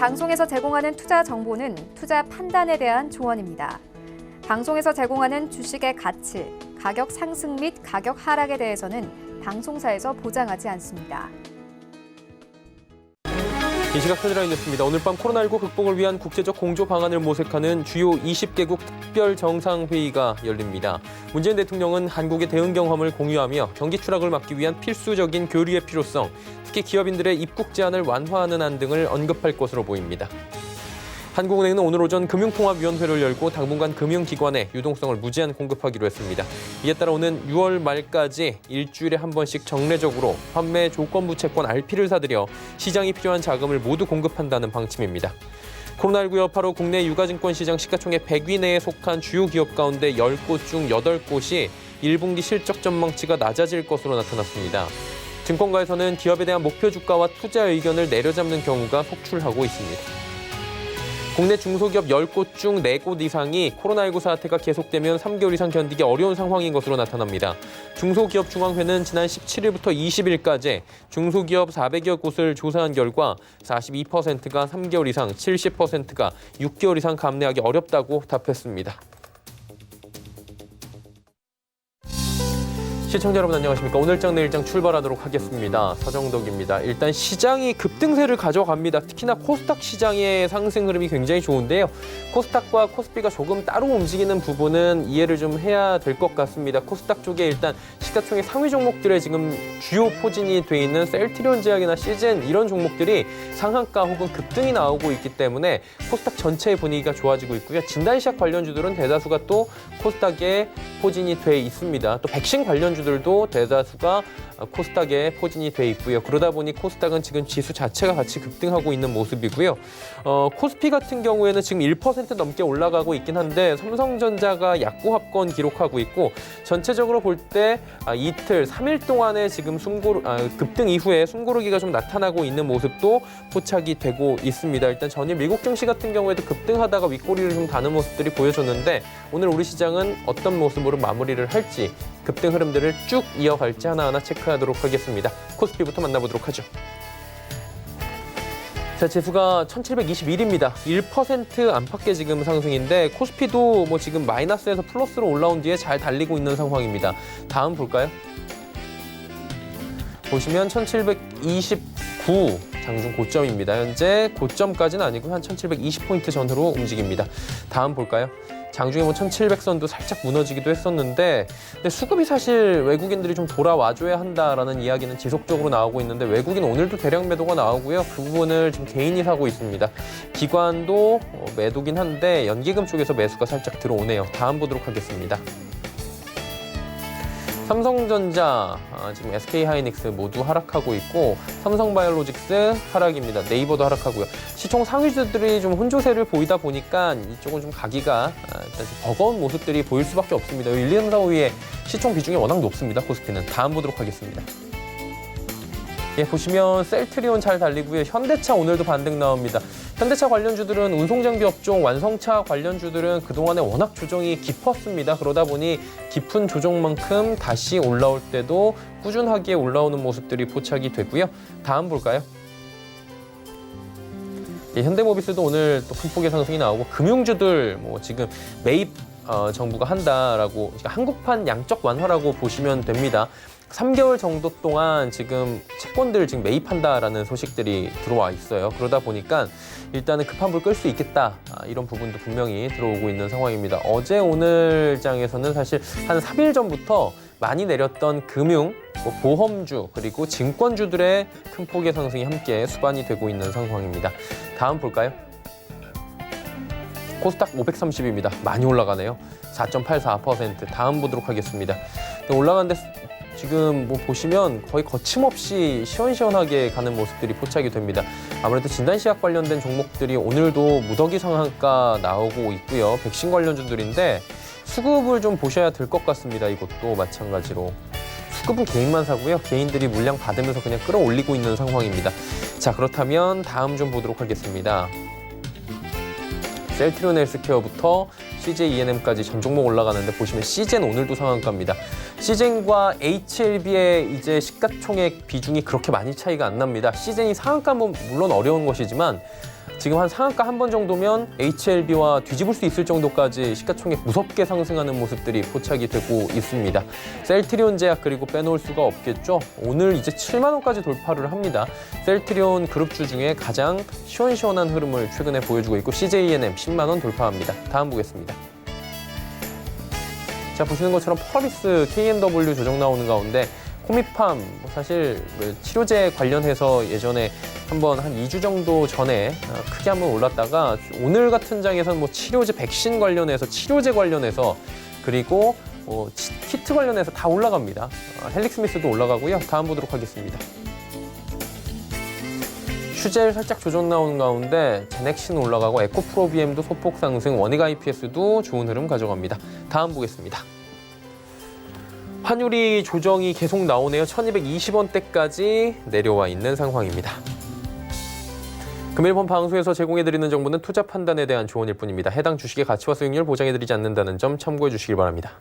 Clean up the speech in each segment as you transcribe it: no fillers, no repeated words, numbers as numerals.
방송에서 제공하는 투자 정보는 투자 판단에 대한 조언입니다. 방송에서 제공하는 주식의 가치, 가격 상승 및 가격 하락에 대해서는 방송사에서 보장하지 않습니다. 이 시각 헤드라인 뉴스입니다. 오늘 밤 코로나19 극복을 위한 국제적 공조 방안을 모색하는 주요 20개국 특별 정상회의가 열립니다. 문재인 대통령은 한국의 대응 경험을 공유하며 경기 추락을 막기 위한 필수적인 교류의 필요성, 특히 기업인들의 입국 제한을 완화하는 안 등을 언급할 것으로 보입니다. 한국은행은 오늘 오전 금융통합위원회를 열고 당분간 금융기관에 유동성을 무제한 공급하기로 했습니다. 이에 따라 오는 6월 말까지 일주일에 한 번씩 정례적으로 환매 조건부 채권 RP를 사들여 시장이 필요한 자금을 모두 공급한다는 방침입니다. 코로나19 여파로 국내 유가증권 시장 시가총액 100위 내에 속한 주요 기업 가운데 10곳 중 8곳이 1분기 실적 전망치가 낮아질 것으로 나타났습니다. 증권가에서는 기업에 대한 목표 주가와 투자 의견을 내려잡는 경우가 속출하고 있습니다. 국내 중소기업 10곳 중 4곳 이상이 코로나19 사태가 계속되면 3개월 이상 견디기 어려운 상황인 것으로 나타납니다. 중소기업중앙회는 지난 17일부터 20일까지 중소기업 400여 곳을 조사한 결과 42%가 3개월 이상, 70%가 6개월 이상 감내하기 어렵다고 답했습니다. 시청자 여러분 안녕하십니까. 오늘장 내일장 출발하도록 하겠습니다. 서정덕입니다. 일단 시장이 급등세를 가져갑니다. 특히나 코스닥 시장의 상승 흐름이 굉장히 좋은데요. 코스닥과 코스피가 조금 따로 움직이는 부분은 이해를 좀 해야 될 것 같습니다. 코스닥 쪽에 일단 시가총액 상위 종목들의 지금 주요 포진이 돼 있는 셀트리온 제약이나 시젠 이런 종목들이 상한가 혹은 급등이 나오고 있기 때문에 코스닥 전체의 분위기가 좋아지고 있고요. 진단시약 관련주들은 대다수가 또 코스닥에 포진이 돼 있습니다. 또 백신 관련주 들도 대다수가 코스닥에 포진이 돼 있고요. 그러다 보니 코스닥은 지금 지수 자체가 같이 급등하고 있는 모습이고요. 코스피 같은 경우에는 지금 1% 넘게 올라가고 있긴 한데 삼성전자가 약보합권 기록하고 있고 전체적으로 볼 때 이틀, 3일 동안에 지금 급등 이후에 숨고르기가 좀 나타나고 있는 모습도 포착이 되고 있습니다. 일단 전일 미국 증시 같은 경우에도 급등하다가 윗꼬리를 좀 다는 모습들이 보여졌는데 오늘 우리 시장은 어떤 모습으로 마무리를 할지 급등 흐름들을 쭉 이어갈지 하나하나 체크하도록 하겠습니다. 코스피부터 만나보도록 하죠. 자, 지수가 1721입니다. 1% 안팎의 지금 상승인데 코스피도 뭐 지금 마이너스에서 플러스로 올라온 뒤에 잘 달리고 있는 상황입니다. 다음 볼까요? 보시면 1729 장중 고점입니다. 현재 고점까지는 아니고 한 1720포인트 전후로 움직입니다. 다음 볼까요? 장중에 뭐 1700선도 살짝 무너지기도 했었는데 근데 수급이 사실 외국인들이 좀 돌아와줘야 한다라는 이야기는 지속적으로 나오고 있는데 외국인 오늘도 대량 매도가 나오고요. 그 부분을 지금 개인이 사고 있습니다. 기관도 매도긴 한데 연기금 쪽에서 매수가 살짝 들어오네요. 다음 보도록 하겠습니다. 삼성전자, 지금 SK하이닉스 모두 하락하고 있고 삼성바이오로직스 하락입니다. 네이버도 하락하고요. 시총 상위주들이 좀 혼조세를 보이다 보니까 이쪽은 좀 가기가 일단 좀 버거운 모습들이 보일 수밖에 없습니다. 1, 2, 3, 4, 5위의 시총 비중이 워낙 높습니다. 코스피는. 다음 보도록 하겠습니다. 예, 보시면 셀트리온 잘 달리고요. 현대차 오늘도 반등 나옵니다. 현대차 관련주들은 운송장비 업종, 완성차 관련주들은 그동안에 워낙 조정이 깊었습니다. 그러다 보니 깊은 조정만큼 다시 올라올 때도 꾸준하게 올라오는 모습들이 포착이 되고요. 다음 볼까요? 예, 현대모비스도 오늘 또 큰 폭의 상승이 나오고 금융주들 뭐 지금 매입 정부가 한다라고 한국판 양적 완화라고 보시면 됩니다. 3개월 정도 동안 지금 채권들 지금 매입한다라는 소식들이 들어와 있어요. 그러다 보니까 일단은 급한 불 끌 수 있겠다. 이런 부분도 분명히 들어오고 있는 상황입니다. 어제 오늘 장에서는 사실 한 3일 전부터 많이 내렸던 금융, 보험주, 그리고 증권주들의 큰 폭의 상승이 함께 수반이 되고 있는 상황입니다. 다음 볼까요? 코스닥 530입니다. 많이 올라가네요. 4.84%. 다음 보도록 하겠습니다. 올라가는데 지금 뭐 보시면 거의 거침없이 시원시원하게 가는 모습들이 포착이 됩니다. 아무래도 진단시약 관련된 종목들이 오늘도 무더기 상한가 나오고 있고요. 백신 관련주들인데 수급을 좀 보셔야 될 것 같습니다. 이것도 마찬가지로. 수급은 개인만 사고요. 개인들이 물량 받으면서 그냥 끌어올리고 있는 상황입니다. 자, 그렇다면 다음 좀 보도록 하겠습니다. 셀트리온 헬스케어부터 CJ E&M까지 전 종목 올라가는데 보시면 시젠 오늘도 상한가입니다. 시젠과 HLB의 이제 시가총액 비중이 그렇게 많이 차이가 안 납니다. 시젠이 상한가는 물론 어려운 것이지만 지금 한 상한가 한 번 정도면 HLB와 뒤집을 수 있을 정도까지 시가총액 무섭게 상승하는 모습들이 포착이 되고 있습니다. 셀트리온 제약 그리고 빼놓을 수가 없겠죠. 오늘 이제 7만 원까지 돌파를 합니다. 셀트리온 그룹주 중에 가장 시원시원한 흐름을 최근에 보여주고 있고 CJENM 10만 원 돌파합니다. 다음 보겠습니다. 자, 보시는 것처럼 펄비스 K&W 조정 나오는 가운데 코미팜 사실 치료제 관련해서 예전에 한번 한 2주 정도 전에 크게 한번 올랐다가 오늘 같은 장에서는 뭐 치료제 백신 관련해서 치료제 관련해서 그리고 키트 관련해서 다 올라갑니다. 헬릭스미스도 올라가고요. 다음 보도록 하겠습니다. 슈젤 살짝 조정 나오는 가운데 제넥신 올라가고 에코프로비엠도 소폭 상승, 원익 IPS도 좋은 흐름 가져갑니다. 다음 보겠습니다. 환율이 조정이 계속 나오네요. 1220원대까지 내려와 있는 상황입니다. 금일 본 방송에서 제공해드리는 정보는 투자 판단에 대한 조언일 뿐입니다. 해당 주식의 가치와 수익률 보장해드리지 않는다는 점 참고해 주시길 바랍니다.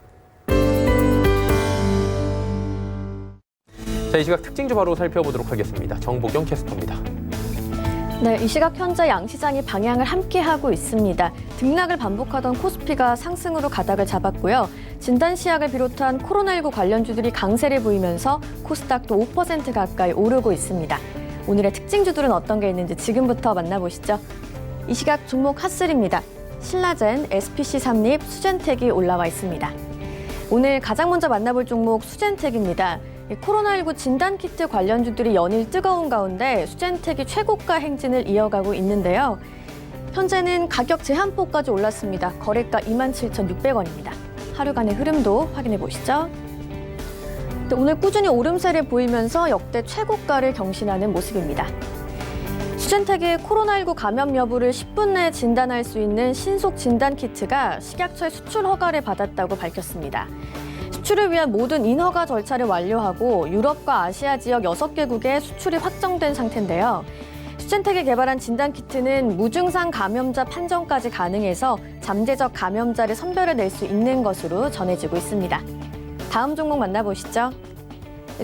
자, 이 시각 특징주 바로 살펴보도록 하겠습니다. 정보경 캐스터입니다. 네, 이 시각 현재 양시장이 방향을 함께하고 있습니다. 등락을 반복하던 코스피가 상승으로 가닥을 잡았고요. 진단시약을 비롯한 코로나19 관련주들이 강세를 보이면서 코스닥도 5% 가까이 오르고 있습니다. 오늘의 특징주들은 어떤 게 있는지 지금부터 만나보시죠. 이 시각 종목 핫3입니다. 신라젠, SPC 삼립, 수젠텍이 올라와 있습니다. 오늘 가장 먼저 만나볼 종목 수젠텍입니다. 코로나19 진단키트 관련주들이 연일 뜨거운 가운데 수젠텍이 최고가 행진을 이어가고 있는데요. 현재는 가격 제한폭까지 올랐습니다. 거래가 27,600원입니다. 하루간의 흐름도 확인해 보시죠. 오늘 꾸준히 오름세를 보이면서 역대 최고가를 경신하는 모습입니다. 수젠텍이 코로나19 감염 여부를 10분 내에 진단할 수 있는 신속 진단키트가 식약처의 수출 허가를 받았다고 밝혔습니다. 수출을 위한 모든 인허가 절차를 완료하고 유럽과 아시아 지역 6개국에 수출이 확정된 상태인데요. 수젠텍이 개발한 진단키트는 무증상 감염자 판정까지 가능해서 잠재적 감염자를 선별해낼 수 있는 것으로 전해지고 있습니다. 다음 종목 만나보시죠.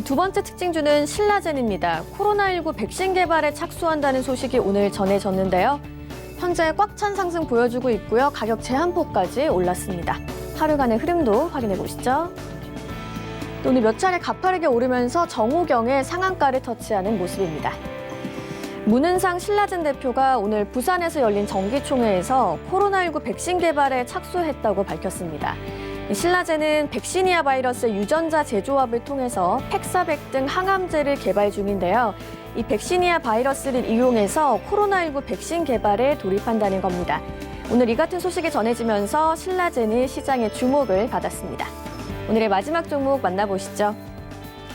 두 번째 특징주는 신라젠입니다. 코로나19 백신 개발에 착수한다는 소식이 오늘 전해졌는데요. 현재 꽉 찬 상승 보여주고 있고요. 가격 제한폭까지 올랐습니다. 하루간의 흐름도 확인해 보시죠. 오늘 몇 차례 가파르게 오르면서 정호경의 상한가를 터치하는 모습입니다. 문은상 신라젠 대표가 오늘 부산에서 열린 정기총회에서 코로나19 백신 개발에 착수했다고 밝혔습니다. 신라젠은 백시니아 바이러스 유전자 제조합을 통해서 팩사백 등 항암제를 개발 중인데요. 이 백시니아 바이러스를 이용해서 코로나19 백신 개발에 돌입한다는 겁니다. 오늘 이 같은 소식이 전해지면서 신라젠이 시장의 주목을 받았습니다. 오늘의 마지막 종목 만나보시죠.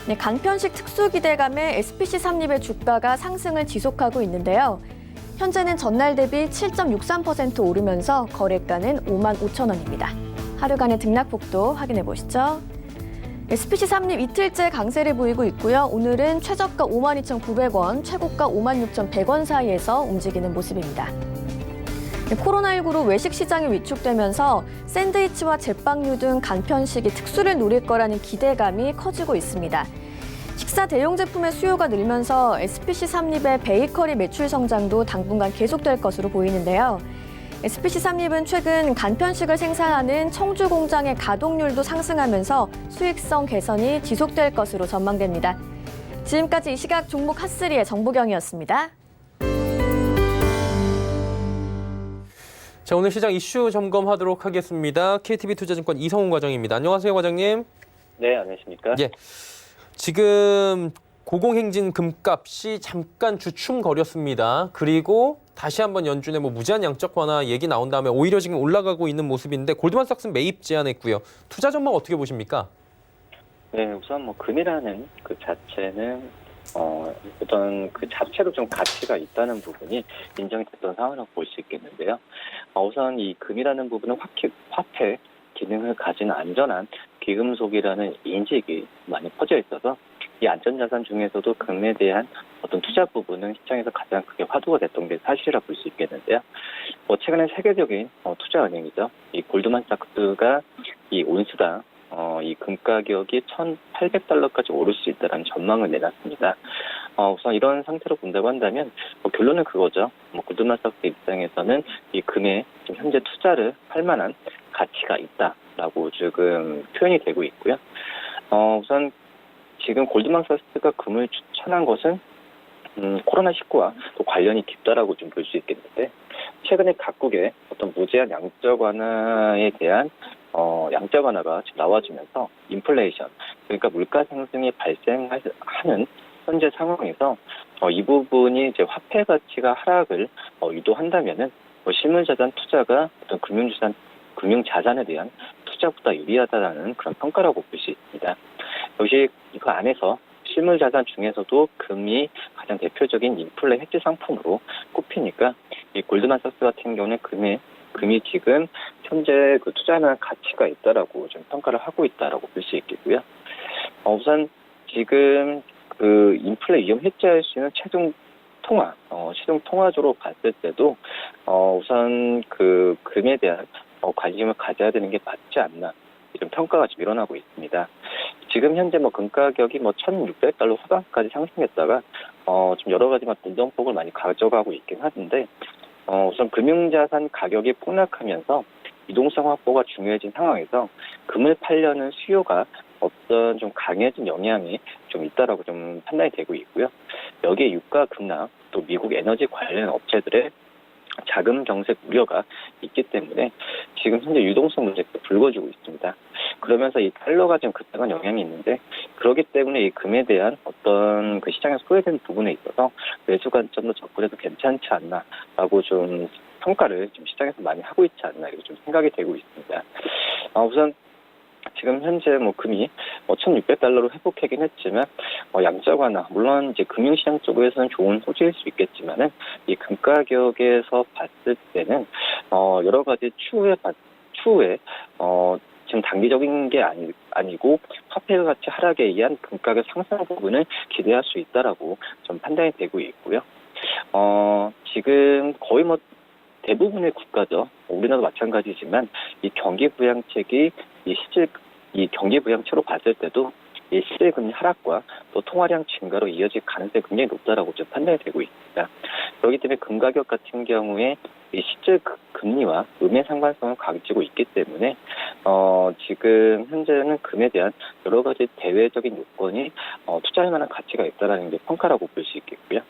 네, 간편식 특수 기대감에 SPC 삼립의 주가가 상승을 지속하고 있는데요. 현재는 전날 대비 7.63% 오르면서 거래가는 55,000원입니다. 하루간의 등락폭도 확인해 보시죠. SPC 삼립 이틀째 강세를 보이고 있고요. 오늘은 최저가 52,900원, 최고가 56,100원 사이에서 움직이는 모습입니다. 코로나19로 외식 시장이 위축되면서 샌드위치와 제빵류 등 간편식이 특수를 노릴 거라는 기대감이 커지고 있습니다. 식사 대용 제품의 수요가 늘면서 SPC 삼립의 베이커리 매출 성장도 당분간 계속될 것으로 보이는데요. SPC 삼립은 최근 간편식을 생산하는 청주 공장의 가동률도 상승하면서 수익성 개선이 지속될 것으로 전망됩니다. 지금까지 이 시각 종목 핫3의 정보경이었습니다. 자, 오늘 시장 이슈 점검하도록 하겠습니다. KTB투자증권 이성훈 과장입니다. 안녕하세요, 과장님. 네, 안녕하십니까? 예. 지금 고공행진 금값이 잠깐 주춤거렸습니다. 그리고 다시 한번 연준의 무제한 양적 완화 얘기 나온 다음에 오히려 지금 올라가고 있는 모습인데 골드만삭스는 매입 제한했고요. 투자 전망 어떻게 보십니까? 네, 우선 금이라는 그 자체는 어떤 그 자체로 좀 가치가 있다는 부분이 인정이 됐던 상황이라고 볼 수 있겠는데요. 우선 이 금이라는 부분은 화폐 기능을 가진 안전한 귀금속이라는 인식이 많이 퍼져 있어서 이 안전자산 중에서도 금에 대한 어떤 투자 부분은 시장에서 가장 크게 화두가 됐던 게 사실이라고 볼 수 있겠는데요. 최근에 세계적인 투자 은행이죠. 이 골드만삭스가 이 온스당 이 금 가격이 $1,800까지 오를 수 있다는 전망을 내놨습니다. 우선 이런 상태로 본다고 한다면 결론은 그거죠. 골드만삭스 입장에서는 이 금에 지금 현재 투자를 할 만한 가치가 있다라고 지금 표현이 되고 있고요. 우선 지금 골드만삭스가 금을 추천한 것은 코로나19와 또 관련이 깊다라고 좀 볼 수 있겠는데, 최근에 각국의 어떤 무제한 양적 완화에 대한 양적 완화가 지금 나와주면서 인플레이션, 그러니까 물가 상승이 발생하는 현재 상황에서 이 부분이 이제 화폐 가치가 하락을 유도한다면은 실물자산 투자가 어떤 금융자산에 대한 투자보다 유리하다라는 그런 평가라고 볼 수 있습니다. 역시 이거 안에서 실물자산 중에서도 금이 가장 대표적인 인플레 해지 상품으로 꼽히니까 이 골드만삭스 같은 경우는 금이 지금 현재 그 투자하는 가치가 있다라고 좀 평가를 하고 있다라고 볼 수 있겠고요. 우선 지금 그 인플레 위험 해지할 수 있는 최종 통화조로 봤을 때도 우선 그 금에 대한 관심을 가져야 되는 게 맞지 않나, 이런 평가가 지금 일어나고 있습니다. 지금 현재 금 가격이 1,600달러 후반까지 상승했다가 좀 여러 가지 변동폭을 많이 가져가고 있긴 하는데, 우선 금융자산 가격이 폭락하면서 이동성 확보가 중요해진 상황에서 금을 팔려는 수요가 어떤 좀 강해진 영향이 좀 있다라고 좀 판단이 되고 있고요. 여기에 유가 급락, 또 미국 에너지 관련 업체들의 자금 정책 우려가 있기 때문에 지금 현재 유동성 문제가 불거지고 있습니다. 그러면서 이 달러가 지금 급등한 영향이 있는데, 그렇기 때문에 이 금에 대한 어떤 그 시장에서 소외된 부분에 있어서 매수 관점도 접근해도 괜찮지 않나라고 좀 평가를 지금 시장에서 많이 하고 있지 않나, 이렇게 좀 생각이 되고 있습니다. 우선 지금 현재 금이 1,600달러로 회복하긴 했지만 양적 완화, 물론 이제 금융시장 쪽에서는 좋은 소지일 수 있겠지만은 이 금 가격에서 봤을 때는 여러 가지 추후에 지금 단기적인 게 아니고 화폐 가치 하락에 의한 금 가격 상승 부분을 기대할 수 있다라고 좀 판단이 되고 있고요. 지금 거의 대부분의 국가죠. 우리나라도 마찬가지지만 이 경기 부양책이 이 경기 부양책으로 봤을 때도 이 실질 금리 하락과 또 통화량 증가로 이어질 가능성이 굉장히 높다라고 좀 판단이 되고 있습니다. 그렇기 때문에 금 가격 같은 경우에 이 실질 금리와 음의 상관성을 가지고 있기 때문에 지금 현재는 금에 대한 여러 가지 대외적인 요건이 투자할 만한 가치가 있다라는 게 평가라고 볼 수 있겠고요.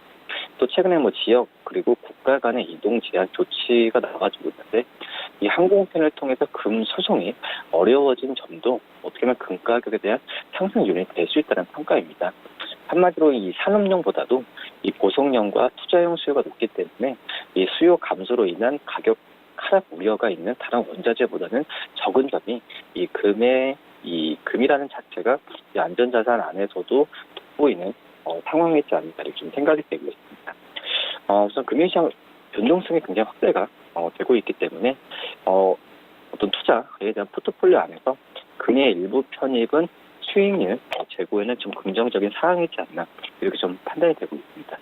또 최근에 지역 그리고 국가 간의 이동 제한 조치가 나와지고 있는데, 이 항공편을 통해서 금 수송이 어려워진 점도 어떻게 보면 금 가격에 대한 상승 요인이 될 수 있다는 평가입니다. 한마디로 이 산업용보다도 이 보송용과 투자용 수요가 높기 때문에 이 수요 감소로 인한 가격 하락 우려가 있는 다른 원자재보다는 적은 점이 이 금이라는 자체가 이 안전자산 안에서도 돋보이는 상황이지 않나, 이렇게 좀 생각이 되고 있습니다. 우선 금융시장 변동성이 굉장히 확대가 되고 있기 때문에 어떤 투자에 대한 포트폴리오 안에서 금의 일부 편입은 수익률 제고에는 좀 긍정적인 사항이지 않나, 이렇게 좀 판단이 되고 있습니다.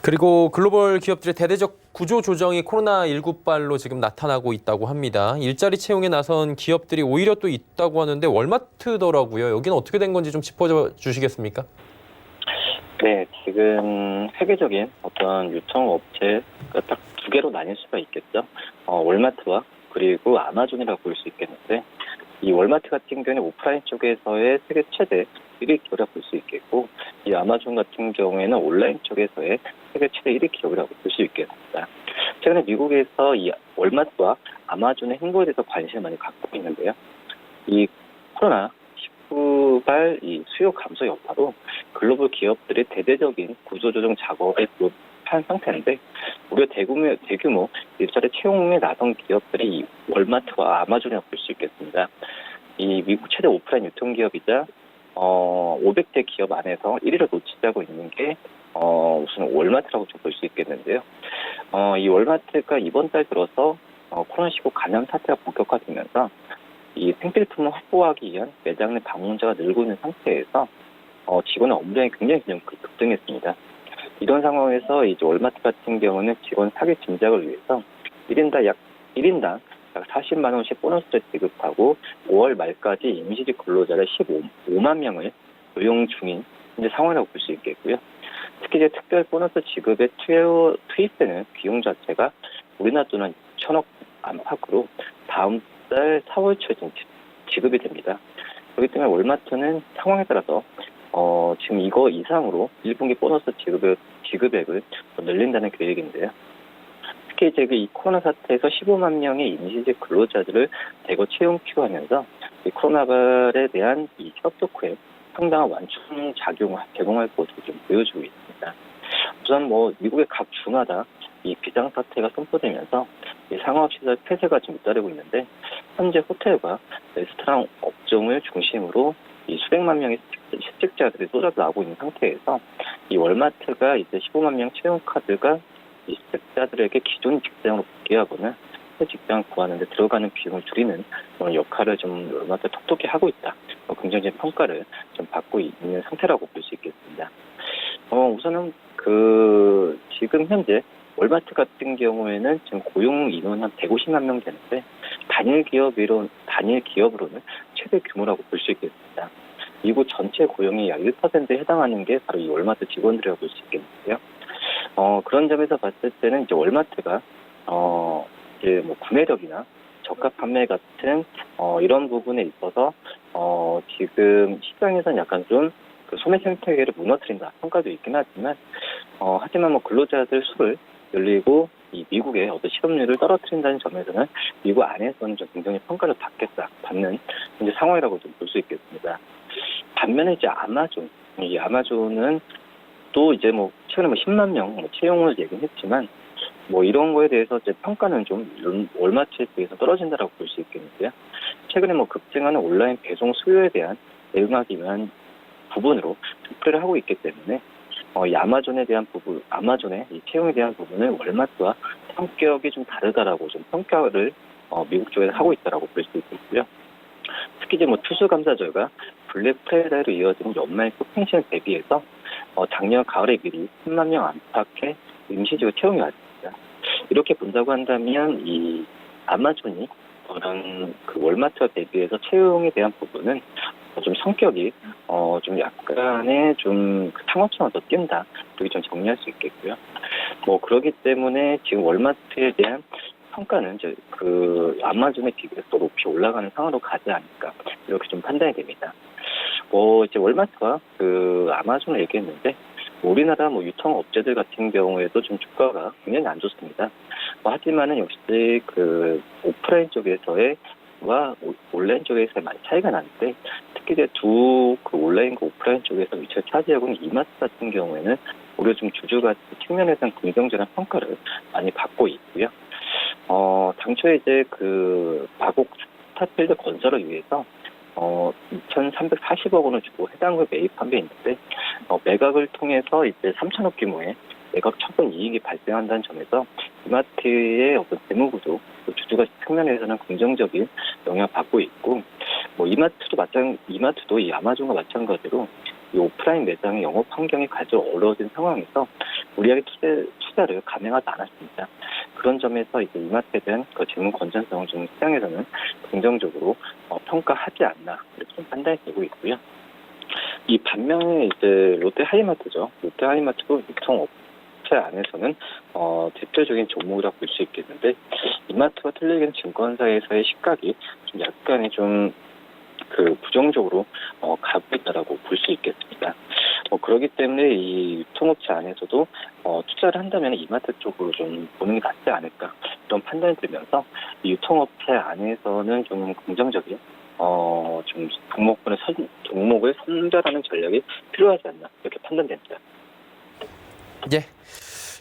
그리고 글로벌 기업들의 대대적 구조 조정이 코로나19발로 지금 나타나고 있다고 합니다. 일자리 채용에 나선 기업들이 오히려 또 있다고 하는데 월마트더라고요. 여기는 어떻게 된 건지 좀 짚어주시겠습니까? 네, 지금 세계적인 어떤 유통업체가 딱 두 개로 나뉠 수가 있겠죠. 월마트와 그리고 아마존이라고 볼 수 있겠는데, 이 월마트 같은 경우는 오프라인 쪽에서의 세계 최대 1위 기업이라고 볼 수 있겠고, 이 아마존 같은 경우에는 온라인 쪽에서의 세계 최대 1위 기업이라고 볼 수 있겠습니다. 최근에 미국에서 이 월마트와 아마존의 행보에 대해서 관심을 많이 갖고 있는데요. 이 코로나19발 이 수요 감소 여파로 글로벌 기업들의 대대적인 구조조정 작업에 한 상태인데, 무려 대규모 일자리 채용에 나선 기업들이 이 월마트와 아마존이라고 볼 수 있겠습니다. 이 미국 최대 오프라인 유통기업이자 500대 기업 안에서 1위를 놓치고 있는 게 우선 월마트라고 좀 볼 수 있겠는데요. 이 월마트가 이번 달 들어서 코로나19 감염 사태가 본격화되면서 이 생필품을 확보하기 위한 매장 내 방문자가 늘고 있는 상태에서 직원의 업무량이 굉장히 급등했습니다. 이런 상황에서 이제 월마트 같은 경우는 직원 사기 진작을 위해서 1인당 약 40만 원씩 보너스를 지급하고 5월 말까지 임시직 근로자를 15만 명을 고용 중인 이제 상황이라고 볼 수 있겠고요. 특히 이제 특별 보너스 지급에 투입되는 비용 자체가 우리나라 돈은 1,000억 안팎으로 다음 달 4월 초에 지급이 됩니다. 그렇기 때문에 월마트는 상황에 따라서 지금 이거 이상으로 1분기 보너스 지급액을 늘린다는 계획인데요. 특히 이제 이 코로나 사태에서 15만 명의 임시직 근로자들을 대거 채용 투여하면서 이 코로나발에 대한 이 협 덕후에 상당한 완충 작용을 제공할 것으로 좀 보여주고 있습니다. 우선 미국의 각 주마다 이 비상 사태가 선포되면서 이 상업시설 폐쇄가 좀 잇따르고 있는데 현재 호텔과 레스토랑 업종을 중심으로 이 수백만 명의 실직자들이 쏟아져 나오고 있는 상태에서 이 월마트가 이제 15만 명 채용 카드가 이 실직자들에게 기존 직장으로 복귀하거나 새 직장 구하는 데 들어가는 비용을 줄이는 그런 역할을 좀 월마트 톡톡히 하고 있다. 긍정적인 평가를 좀 받고 있는 상태라고 볼 수 있겠습니다. 우선은 지금 현재 월마트 같은 경우에는 지금 고용 인원 한 150만 명 되는데 단일 기업으로는 최대 규모라고 볼 수 있겠습니다. 미국 전체 고용의 약 1%에 해당하는 게 바로 이 월마트 직원들이라고 볼 수 있겠는데요. 그런 점에서 봤을 때는 이제 월마트가 이제 구매력이나 저가 판매 같은 이런 부분에 있어서 지금 시장에서는 약간 좀 그 소매 생태계를 무너뜨린다 평가도 있긴 하지만 하지만 근로자들 수를 늘리고 이 미국의 어떤 실업률을 떨어뜨린다는 점에서는 미국 안에서는 좀 굉장히 평가를 받는 이제 상황이라고 좀 볼 수 있겠습니다. 반면에 이제 이 아마존은 또 이제 최근에 10만 명 채용을 얘기했지만 이런 거에 대해서 이제 평가는 좀 월마트에 비해서 떨어진다라고 볼 수 있겠는데요. 최근에 급증하는 온라인 배송 수요에 대한 대응하기 위한 부분으로 투표를 하고 있기 때문에 이 아마존의 이 채용에 대한 부분은 월마트와 성격이 좀 다르다라고 좀 평가를 미국 쪽에서 하고 있다라고 볼 수 있겠고요. 특히 이제 추수감사절과 블랙 프라이데이로 이어지는 연말 쇼핑시즌 대비해서 작년 가을에 미리 10만 명 안팎의 임시직을 채용이 왔습니다. 이렇게 본다고 한다면 이 아마존이 그런 월마트와 대비해서 채용에 대한 부분은 좀 성격이 좀 약간의 좀 상업성을 더 띈다 이렇게 좀 정리할 수 있겠고요. 그러기 때문에 지금 월마트에 대한 평가는 이제 아마존에 비교해서 더 높이 올라가는 상황으로 가지 않을까 이렇게 좀 판단이 됩니다. 이제 월마트와 아마존을 얘기했는데 우리나라 유통업체들 같은 경우에도 좀 주가가 굉장히 안 좋습니다. 하지만은 역시 오프라인 쪽에서의 온라인 쪽에서의 많이 차이가 나는데 특히 이제 온라인과 오프라인 쪽에서 위치를 차지하고 있는 이마트 같은 경우에는 오히려 좀 주주가치 측면에서는 긍정적인 평가를 많이 받고 있고요. 당초에 이제 마곡 스타필드 건설을 위해서 2,340억 원을 주고 해당을 매입한 게 있는데 매각을 통해서 이제 3천억 규모의 매각 처분 이익이 발생한다는 점에서 이마트의 어떤 재무구조, 주주가치 측면에서는 긍정적인 영향을 받고 있고, 이마트도 이 아마존과 마찬가지로 이 오프라인 매장의 영업 환경이 가장 어려워진 상황에서 우리에게 투자를 감행하지 않았습니다. 그런 점에서 이제 이마트에 대한 재무 건전성을 좀 시장에서는 긍정적으로 평가하지 않나 이렇게 좀 판단이 되고 있고요. 이 반면에 이제 롯데하이마트죠. 롯데하이마트도 유통업체 안에서는 대표적인 종목이라고 볼 수 있겠는데 이마트와 틀리게는 증권사에서의 시각이 좀 약간의 좀 부정적으로 가고 있다라고 볼 수 있겠습니다. 그렇기 때문에 이 유통업체 안에서도 투자를 한다면 이마트 쪽으로 좀 보는 게 낫지 않을까 이런 판단이 들면서 이 유통업체 안에서는 좀 긍정적인 좀 종목을 선별하는 전략이 필요하지 않나 이렇게 판단됩니다. 예.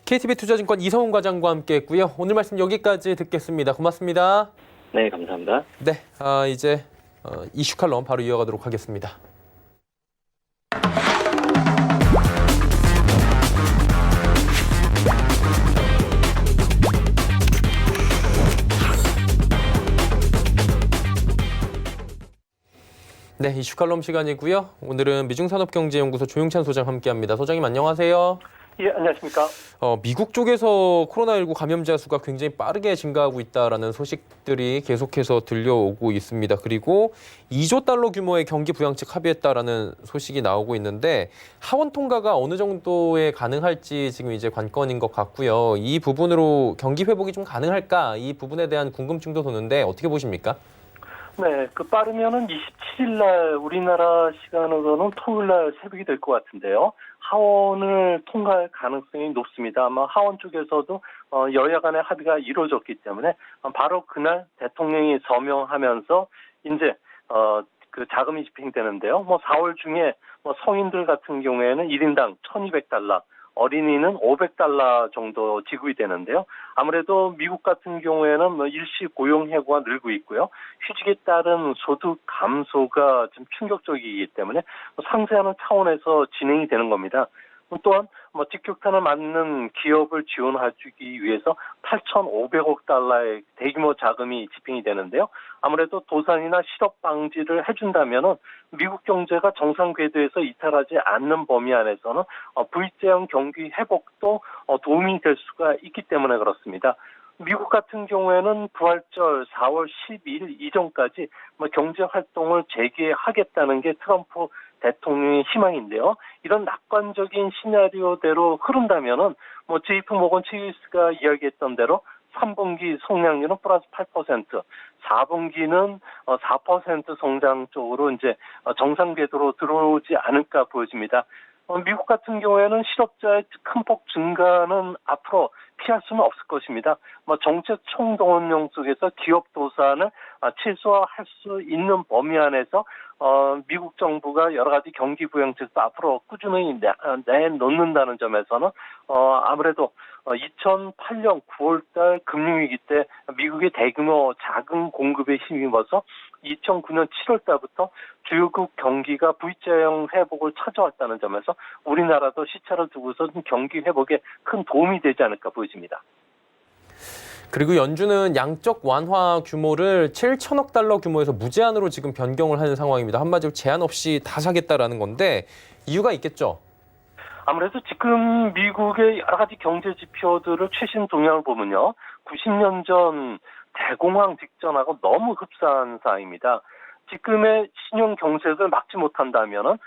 KTB 투자증권 이성훈 과장과 함께했고요. 오늘 말씀 여기까지 듣겠습니다. 고맙습니다. 네, 감사합니다. 네, 이제 이슈 칼럼 바로 이어가도록 하겠습니다. 네, 이슈 칼럼 시간이고요. 오늘은 미중산업경제연구소 조용찬 소장 함께합니다. 소장님 안녕하세요. 예, 안녕하십니까. 미국 쪽에서 코로나19 감염자 수가 굉장히 빠르게 증가하고 있다라는 소식들이 계속해서 들려오고 있습니다. 그리고 2조 달러 규모의 경기 부양책 합의했다라는 소식이 나오고 있는데 하원 통과가 어느 정도에 가능할지 지금 이제 관건인 것 같고요. 이 부분으로 경기 회복이 좀 가능할까? 이 부분에 대한 궁금증도 도는데 어떻게 보십니까? 네, 빠르면은 27일 날 우리나라 시간으로는 토요일 날 새벽이 될 것 같은데요. 하원을 통과할 가능성이 높습니다. 아마 하원 쪽에서도 여야 간의 합의가 이루어졌기 때문에 바로 그날 대통령이 서명하면서 이제 자금이 집행되는데요. 4월 중에 성인들 같은 경우에는 1인당 1,200달러, 어린이는 500달러 정도 지급이 되는데요. 아무래도 미국 같은 경우에는 일시 고용 해고가 늘고 있고요. 휴직에 따른 소득 감소가 좀 충격적이기 때문에 상쇄하는 차원에서 진행이 되는 겁니다. 또한 직격탄을 맞는 기업을 지원해주기 위해서 8,500억 달러의 대규모 자금이 집행이 되는데요. 아무래도 도산이나 실업 방지를 해준다면은 미국 경제가 정상 궤도에서 이탈하지 않는 범위 안에서는 V자형 경기 회복도 도움이 될 수가 있기 때문에 그렇습니다. 미국 같은 경우에는 부활절 4월 12일 이전까지 경제 활동을 재개하겠다는 게 트럼프 대통령의 희망인데요. 이런 낙관적인 시나리오대로 흐른다면은 JP 모건 체이스가 이야기했던 대로 3분기 성장률은 플러스 8%, 4분기는 4% 성장 쪽으로 이제 정상 궤도로 들어오지 않을까 보여집니다. 미국 같은 경우에는 실업자의 큰 폭 증가는 앞으로 피할 수는 없을 것입니다. 정책 총동원령 속에서 기업 도산을 최소화할 수 있는 범위 안에서 미국 정부가 여러 가지 경기 부양책도 앞으로 꾸준히 내놓는다는 점에서는 아무래도 2008년 9월달 금융위기 때 미국의 대규모 자금 공급에 힘입어서 2009년 7월달부터 주요국 경기가 V자형 회복을 찾아왔다는 점에서 우리나라도 시차를 두고서 경기 회복에 큰 도움이 되지 않을까 보여집니다. 그리고 연준은 양적 완화 규모를 7천억 달러 규모에서 무제한으로 지금 변경을 하는 상황입니다. 한마디로 제한 없이 다 사겠다라는 건데 이유가 있겠죠? 아무래도 지금 미국의 여러 가지 경제 지표들을 최신 동향을 보면요. 90년 전 대공황 직전하고 너무 흡사한 사항입니다. 지금의 신용 경색을 막지 못한다면은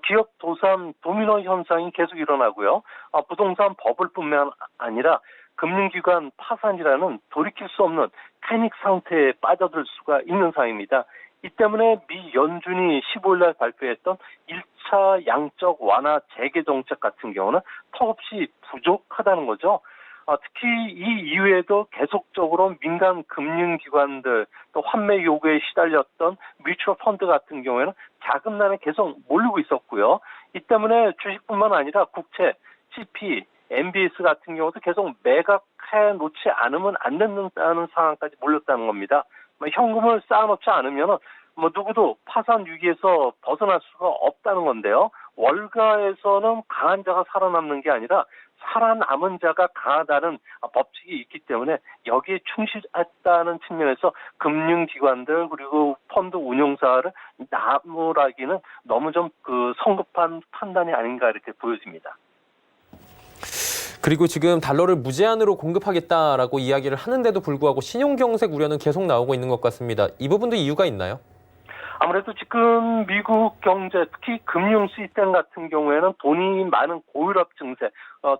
기업 도산 도미노 현상이 계속 일어나고요. 부동산 버블뿐만 아니라 금융기관 파산이라는 돌이킬 수 없는 패닉 상태에 빠져들 수가 있는 상황입니다. 이 때문에 미 연준이 15일 날 발표했던 1차 양적 완화 재개 정책 같은 경우는 턱없이 부족하다는 거죠. 특히 이 이후에도 계속적으로 민간 금융기관들 또 환매 요구에 시달렸던 뮤추얼 펀드 같은 경우에는 자금난에 계속 몰리고 있었고요. 이 때문에 주식뿐만 아니라 국채, CP, MBS 같은 경우도 계속 매각해 놓지 않으면 안 된다는 상황까지 몰렸다는 겁니다. 현금을 쌓아놓지 않으면 누구도 파산 위기에서 벗어날 수가 없다는 건데요. 월가에서는 강한 자가 살아남는 게 아니라 살아남은 자가 강하다는 법칙이 있기 때문에 여기에 충실했다는 측면에서 금융기관들 그리고 펀드 운용사를 나무라기는 너무 좀 성급한 판단이 아닌가 이렇게 보여집니다. 그리고 지금 달러를 무제한으로 공급하겠다라고 이야기를 하는데도 불구하고 신용경색 우려는 계속 나오고 있는 것 같습니다. 이 부분도 이유가 있나요? 아무래도 지금 미국 경제, 특히 금융 시스템 같은 경우에는 돈이 많은 고유럽 증세,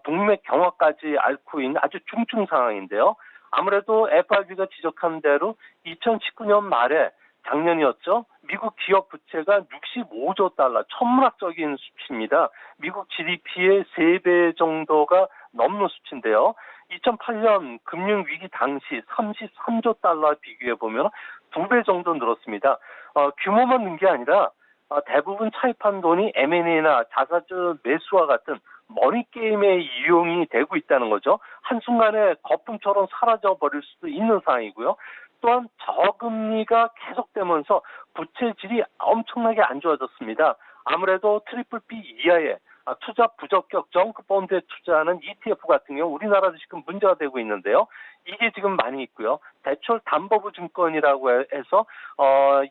동맥 경화까지 앓고 있는 아주 중증 상황인데요. 아무래도 FRB가 지적한 대로 2019년 말에 작년이었죠. 미국 기업 부채가 65조 달러, 천문학적인 수치입니다. 미국 GDP의 3배 정도가 넘는 수치인데요. 2008년 금융위기 당시 33조 달러와 비교해보면 2배 정도 늘었습니다. 규모만 는 게 아니라 대부분 차입한 돈이 M&A나 자사주 매수와 같은 머니게임에 이용이 되고 있다는 거죠. 한순간에 거품처럼 사라져버릴 수도 있는 상황이고요. 또한 저금리가 계속되면서 부채질이 엄청나게 안 좋아졌습니다. 아무래도 트리플 B 이하의 투자 부적격 정크펀드에 투자하는 ETF 같은 경우 우리나라도 지금 문제가 되고 있는데요. 이게 지금 많이 있고요. 대출 담보부 증권이라고 해서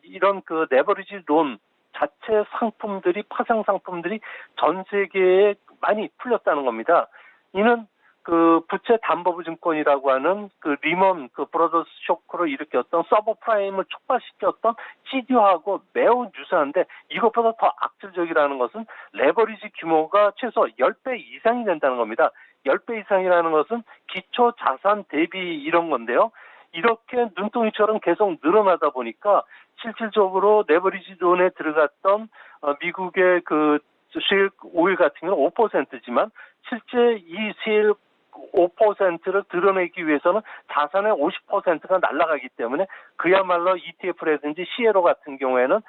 이런 레버리지 론 자체 상품들이 파생 상품들이 전 세계에 많이 풀렸다는 겁니다. 이는 그 부채 담보부증권이라고 하는 그 리먼 그 브러더스 쇼크를 일으켰던 서브프라임을 촉발시켰던 CDO하고 매우 유사한데 이것보다 더 악질적이라는 것은 레버리지 규모가 최소 10배 이상이 된다는 겁니다. 10배 이상이라는 것은 기초 자산 대비 이런 건데요. 이렇게 눈덩이처럼 계속 늘어나다 보니까 실질적으로 레버리지 론에 들어갔던 미국의 그 실 오일 같은 경우는 5%지만 실제 이 실 5%를 드러내기 위해서는 자산의 50%가 날아가기 때문에 그야말로 ETF라든지 CLO 같은 경우에는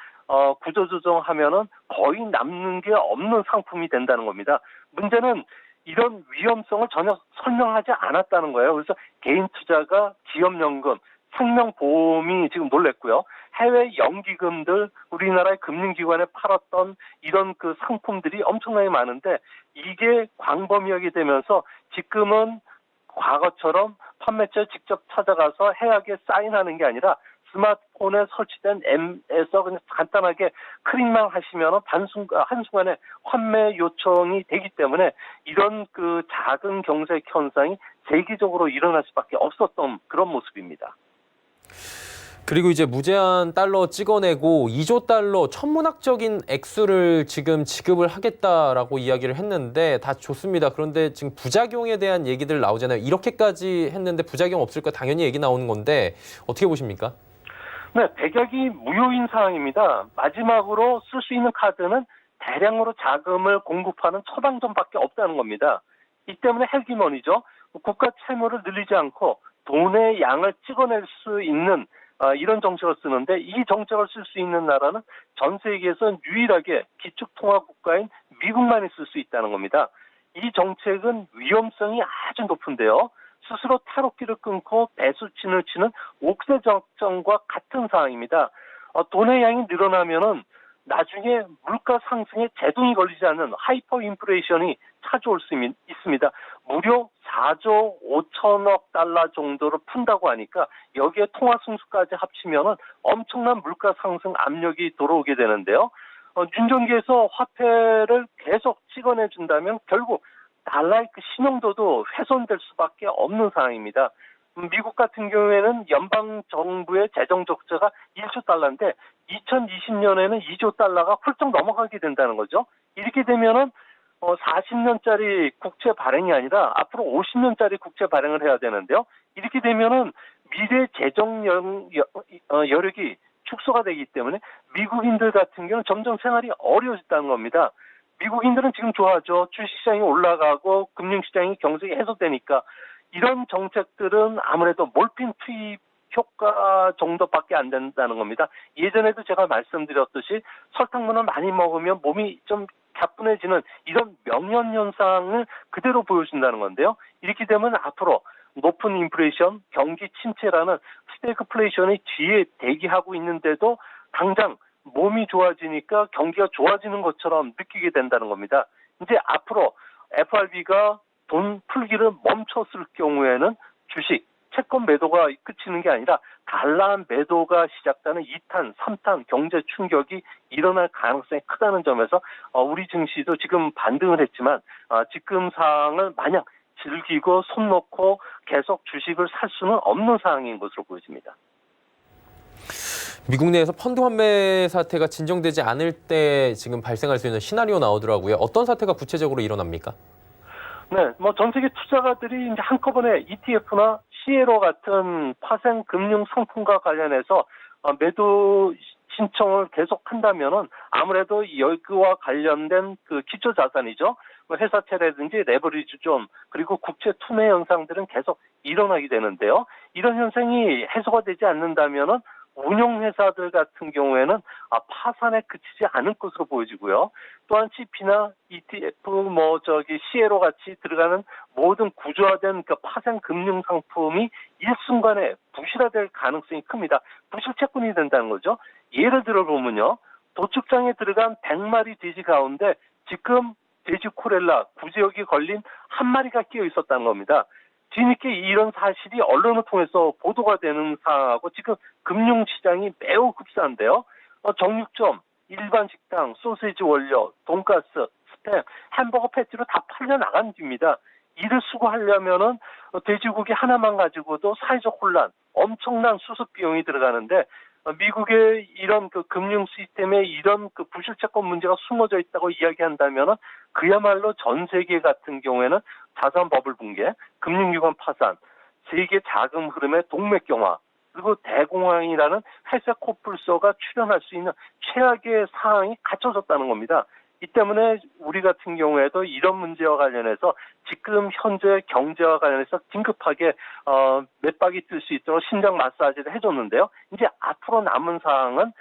구조조정하면은 거의 남는 게 없는 상품이 된다는 겁니다. 문제는 이런 위험성을 전혀 설명하지 않았다는 거예요. 그래서 개인 투자가 기업연금, 생명보험이 지금 놀랬고요. 해외 연기금들, 우리나라의 금융기관에 팔았던 이런 그 상품들이 엄청나게 많은데 이게 광범위하게 되면서 지금은 과거처럼 판매처에 직접 찾아가서 해약에 사인하는 게 아니라 스마트폰에 설치된 앱에서 그냥 간단하게 클릭만 하시면 한순간에 환매 요청이 되기 때문에 이런 그 작은 경제 현상이 세계적으로 일어날 수밖에 없었던 그런 모습입니다. 그리고 이제 무제한 달러 찍어내고 2조 달러 천문학적인 액수를 지금 지급을 하겠다라고 이야기를 했는데 다 좋습니다. 그런데 지금 부작용에 대한 얘기들 나오잖아요. 이렇게까지 했는데 부작용 없을까 당연히 얘기 나오는 건데 어떻게 보십니까? 네, 백약이 무효인 상황입니다. 마지막으로 쓸 수 있는 카드는 대량으로 자금을 공급하는 처방전밖에 없다는 겁니다. 이 때문에 헬기머니죠. 국가 채무를 늘리지 않고 돈의 양을 찍어낼 수 있는 이런 정책을 쓰는데 이 정책을 쓸 수 있는 나라는 전 세계에서 유일하게 기축통화국가인 미국만이 쓸 수 있다는 겁니다. 이 정책은 위험성이 아주 높은데요. 스스로 탈옥기를 끊고 배수진을 치는 옥새 정책과 같은 상황입니다. 돈의 양이 늘어나면은 나중에 물가 상승에 제동이 걸리지 않는 하이퍼 인플레이션이 찾아올 수 있습니다. 무려 4조 5천억 달러 정도를 푼다고 하니까 여기에 통화 승수까지 합치면은 엄청난 물가 상승 압력이 들어오게 되는데요. 윤정기에서 화폐를 계속 찍어내준다면 결국 달러의 그 신용도도 훼손될 수밖에 없는 상황입니다. 미국 같은 경우에는 연방 정부의 재정 적자가 1조 달러인데 2020년에는 2조 달러가 훌쩍 넘어가게 된다는 거죠. 이렇게 되면은 40년짜리 국채 발행이 아니라 앞으로 50년짜리 국채 발행을 해야 되는데요. 이렇게 되면은 미래 재정 여력이 축소가 되기 때문에 미국인들 같은 경우는 점점 생활이 어려워졌다는 겁니다. 미국인들은 지금 좋아하죠. 주식시장이 올라가고 금융시장이 경색이 해소되니까 이런 정책들은 아무래도 몰핀 투입 효과 정도밖에 안 된다는 겁니다. 예전에도 제가 말씀드렸듯이 설탕물을 많이 먹으면 몸이 좀 가뿐해지는 이런 명현현상을 그대로 보여준다는 건데요. 이렇게 되면 앞으로 높은 인플레이션, 경기 침체라는 스태그플레이션이 뒤에 대기하고 있는데도 당장 몸이 좋아지니까 경기가 좋아지는 것처럼 느끼게 된다는 겁니다. 이제 앞으로 FRB가 돈 풀기를 멈췄을 경우에는 주식, 채권 매도가 그치는 게 아니라 달러 매도가 시작되는 2탄, 3탄 경제 충격이 일어날 가능성이 크다는 점에서 우리 증시도 지금 반등을 했지만 지금 상황을 마냥 즐기고 손 놓고 계속 주식을 살 수는 없는 상황인 것으로 보여집니다. 미국 내에서 펀드 환매 사태가 진정되지 않을 때 지금 발생할 수 있는 시나리오 나오더라고요. 어떤 사태가 구체적으로 일어납니까? 네, 전 세계 투자가들이 이제 한꺼번에 ETF나 CLO 같은 파생 금융 상품과 관련해서 매도 신청을 계속 한다면은 아무래도 여기와 관련된 그 기초 자산이죠. 회사채라든지 레버리지 좀 그리고 국채 투매 현상들은 계속 일어나게 되는데요. 이런 현상이 해소가 되지 않는다면은 운용회사들 같은 경우에는 파산에 그치지 않을 것으로 보여지고요. 또한 CP나 ETF, CLO 같이 들어가는 모든 구조화된 그 파생 금융 상품이 일순간에 부실화될 가능성이 큽니다. 부실 채권이 된다는 거죠. 예를 들어 보면요. 도축장에 들어간 100마리 돼지 가운데 지금 돼지 콜렐라 구제역이 걸린 한 마리가 끼어 있었다는 겁니다. 뒤늦게 이런 사실이 언론을 통해서 보도가 되는 상황하고 지금 금융시장이 매우 흡사한데요. 정육점, 일반 식당, 소시지 원료, 돈가스, 스팸, 햄버거 패티로 다 팔려나간 뒤입니다. 일을 수거하려면은 돼지고기 하나만 가지고도 사회적 혼란, 엄청난 수습 비용이 들어가는데 미국의 이런 그 금융 시스템에 이런 그 부실채권 문제가 숨어져 있다고 이야기한다면은 그야말로 전 세계 같은 경우에는 자산 버블 붕괴, 금융기관 파산, 세계 자금 흐름의 동맥경화, 그리고 대공황이라는 회색 코뿔소가 출현할 수 있는 최악의 상황이 갖춰졌다는 겁니다. 이 때문에 우리 같은 경우에도 이런 문제와 관련해서 지금 현재 경제와 관련해서 긴급하게 몇 박이 뜰 수 있도록 심장 마사지를 해줬는데요. 이제 앞으로 남은 사항은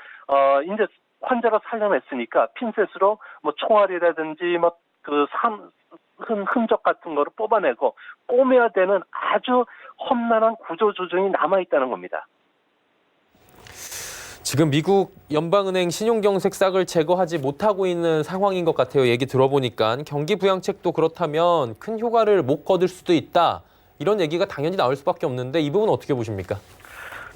이제 환자를 살려냈으니까 핀셋으로 뭐 총알이라든지 뭐 그 흔적 같은 거를 뽑아내고 꼬매야 되는 아주 험난한 구조조정이 남아있다는 겁니다. 지금 미국 연방은행 신용경색싹을 제거하지 못하고 있는 상황인 것 같아요. 얘기 들어보니까 경기 부양책도 그렇다면 큰 효과를 못 거둘 수도 있다. 이런 얘기가 당연히 나올 수밖에 없는데 이 부분은 어떻게 보십니까?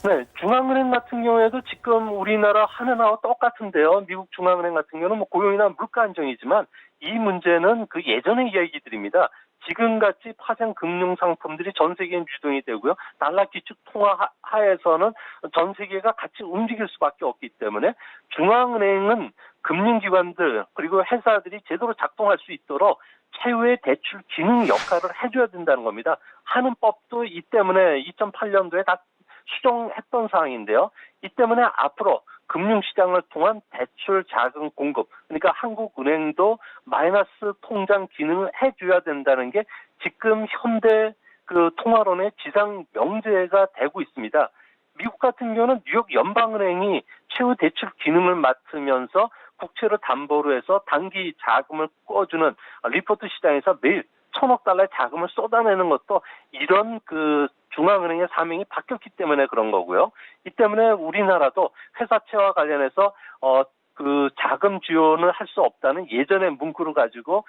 네, 중앙은행 같은 경우에도 지금 우리나라 하나나와 똑같은데요. 미국 중앙은행 같은 경우는 뭐 고용이나 물가 안정이지만 이 문제는 그 예전의 이야기들입니다. 지금같이 파생 금융 상품들이 전 세계에 유동이 되고요. 달러 기축 통화 하에서는 전 세계가 같이 움직일 수밖에 없기 때문에 중앙은행은 금융기관들 그리고 회사들이 제대로 작동할 수 있도록 최후의 대출 기능 역할을 해줘야 된다는 겁니다. 하는 법도 이 때문에 2008년도에 다 수정했던 사항인데요. 이 때문에 앞으로 금융시장을 통한 대출 자금 공급, 그러니까 한국은행도 마이너스 통장 기능을 해줘야 된다는 게 지금 현대 그 통화론의 지상 명제가 되고 있습니다. 미국 같은 경우는 뉴욕 연방은행이 최후 대출 기능을 맡으면서 국채를 담보로 해서 단기 자금을 꿔주는 리포트 시장에서 매일 1,000억 달러의 자금을 쏟아내는 것도 이런 그 중앙은행의 사명이 바뀌었기 때문에 그런 거고요. 이 때문에 우리나라도 회사채와 관련해서 그 자금 지원을 할 수 없다는 예전의 문구를 가지고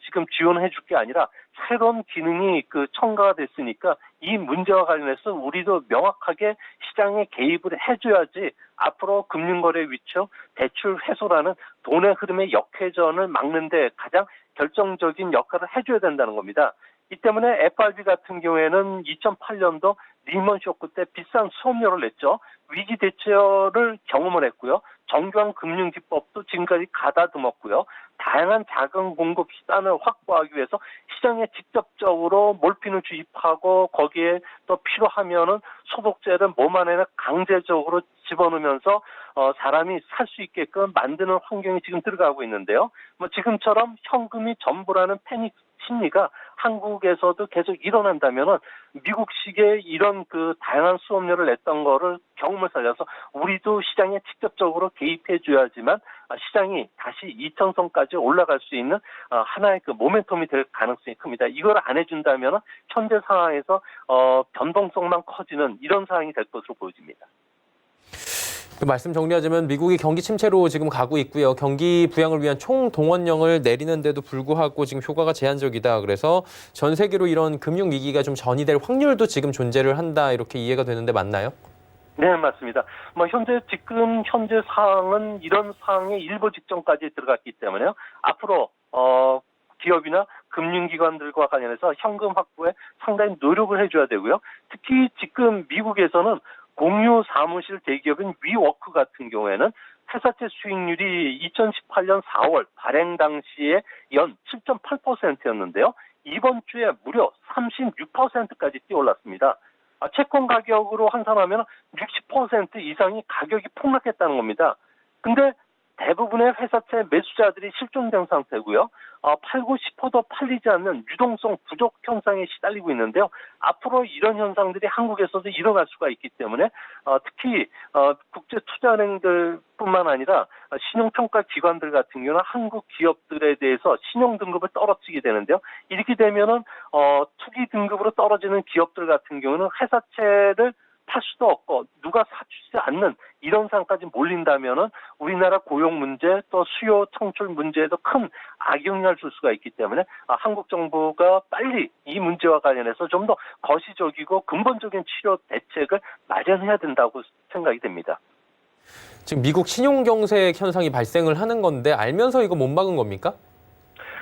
지금 지원해 줄 게 아니라 새로운 기능이 그 첨가가 됐으니까 이 문제와 관련해서 우리도 명확하게 시장에 개입을 해줘야지 앞으로 금융거래 위축, 대출 회수라는 돈의 흐름의 역회전을 막는데 가장 결정적인 역할을 해줘야 된다는 겁니다. 이 때문에 FRB 같은 경우에는 2008년도 리먼 쇼크 때 비싼 수업료를 냈죠. 위기 대처를 경험을 했고요. 정교한 금융기법도 지금까지 가다듬었고요. 다양한 자금 공급 수단을 확보하기 위해서 시장에 직접적으로 몰핀을 주입하고 거기에 또 필요하면은 소독제를 몸 안에는 강제적으로 집어넣으면서 사람이 살 수 있게끔 만드는 환경이 지금 들어가고 있는데요. 뭐 지금처럼 현금이 전부라는 패닉 심리가 한국에서도 계속 일어난다면은 미국식의 이런 그 다양한 수업료를 냈던 거를 경험을 살려서 우리도 시장에 직접적으로 개입해 줘야지만 시장이 다시 2천선까지 올라갈 수 있는 하나의 그 모멘텀이 될 가능성이 큽니다. 이걸 안 해준다면은 현재 상황에서 변동성만 커지는 이런 상황이 될 것으로 보여집니다. 그 말씀 정리하자면 미국이 경기 침체로 지금 가고 있고요. 경기 부양을 위한 총동원령을 내리는데도 불구하고 지금 효과가 제한적이다. 그래서 전 세계로 이런 금융 위기가 좀 전이될 확률도 지금 존재를 한다. 이렇게 이해가 되는데 맞나요? 네, 맞습니다. 뭐 현재 상황은 이런 상황의 일부 직전까지 들어갔기 때문에요. 앞으로 기업이나 금융기관들과 관련해서 현금 확보에 상당히 노력을 해줘야 되고요. 특히 지금 미국에서는 공유 사무실 대기업인 위워크 같은 경우에는 회사채 수익률이 2018년 4월 발행 당시에 연 7.8%였는데요. 이번 주에 무려 36%까지 뛰어올랐습니다. 채권 가격으로 환산하면 60% 이상이 가격이 폭락했다는 겁니다. 근데 대부분의 회사채 매수자들이 실종된 상태고요. 팔고 싶어도 팔리지 않는 유동성 부족 현상에 시달리고 있는데요. 앞으로 이런 현상들이 한국에서도 일어날 수가 있기 때문에 특히 국제투자은행들뿐만 아니라 신용평가 기관들 같은 경우는 한국 기업들에 대해서 신용등급을 떨어뜨리게 되는데요. 이렇게 되면은 투기 등급으로 떨어지는 기업들 같은 경우는 회사채를 팔 수도 없고 누가 사주지 않는 이런 상황까지 몰린다면은 우리나라 고용 문제 또 수요 창출 문제에도 큰 악영향을 줄 수가 있기 때문에 한국 정부가 빨리 이 문제와 관련해서 좀 더 거시적이고 근본적인 치료 대책을 마련해야 된다고 생각이 됩니다. 지금 미국 신용경색 현상이 발생을 하는 건데 알면서 이거 못 막은 겁니까?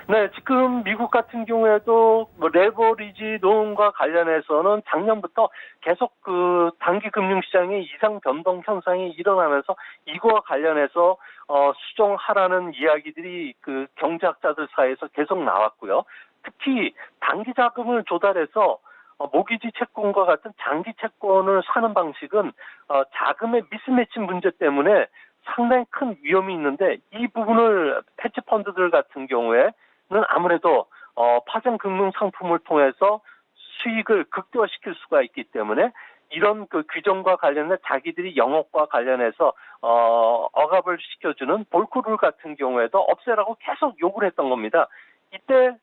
네, 지금 미국 같은 경우에도 뭐 레버리지 논과 관련해서는 작년부터 계속 그 단기 금융시장의 이상 변동 현상이 일어나면서 이거와 관련해서 수정하라는 이야기들이 그 경제학자들 사이에서 계속 나왔고요. 특히 단기 자금을 조달해서 모기지 채권과 같은 장기 채권을 사는 방식은 자금의 미스매치 문제 때문에 상당히 큰 위험이 있는데 이 부분을 헤지 펀드들 같은 경우에는 아무래도 파생 금융 상품을 통해서 수익을 극대화시킬 수가 있기 때문에 이런 그 규정과 관련해 자기들이 영업과 관련해서 억압을 시켜주는 볼크룰 같은 경우에도 없애라고 계속 요구를 했던 겁니다. 이때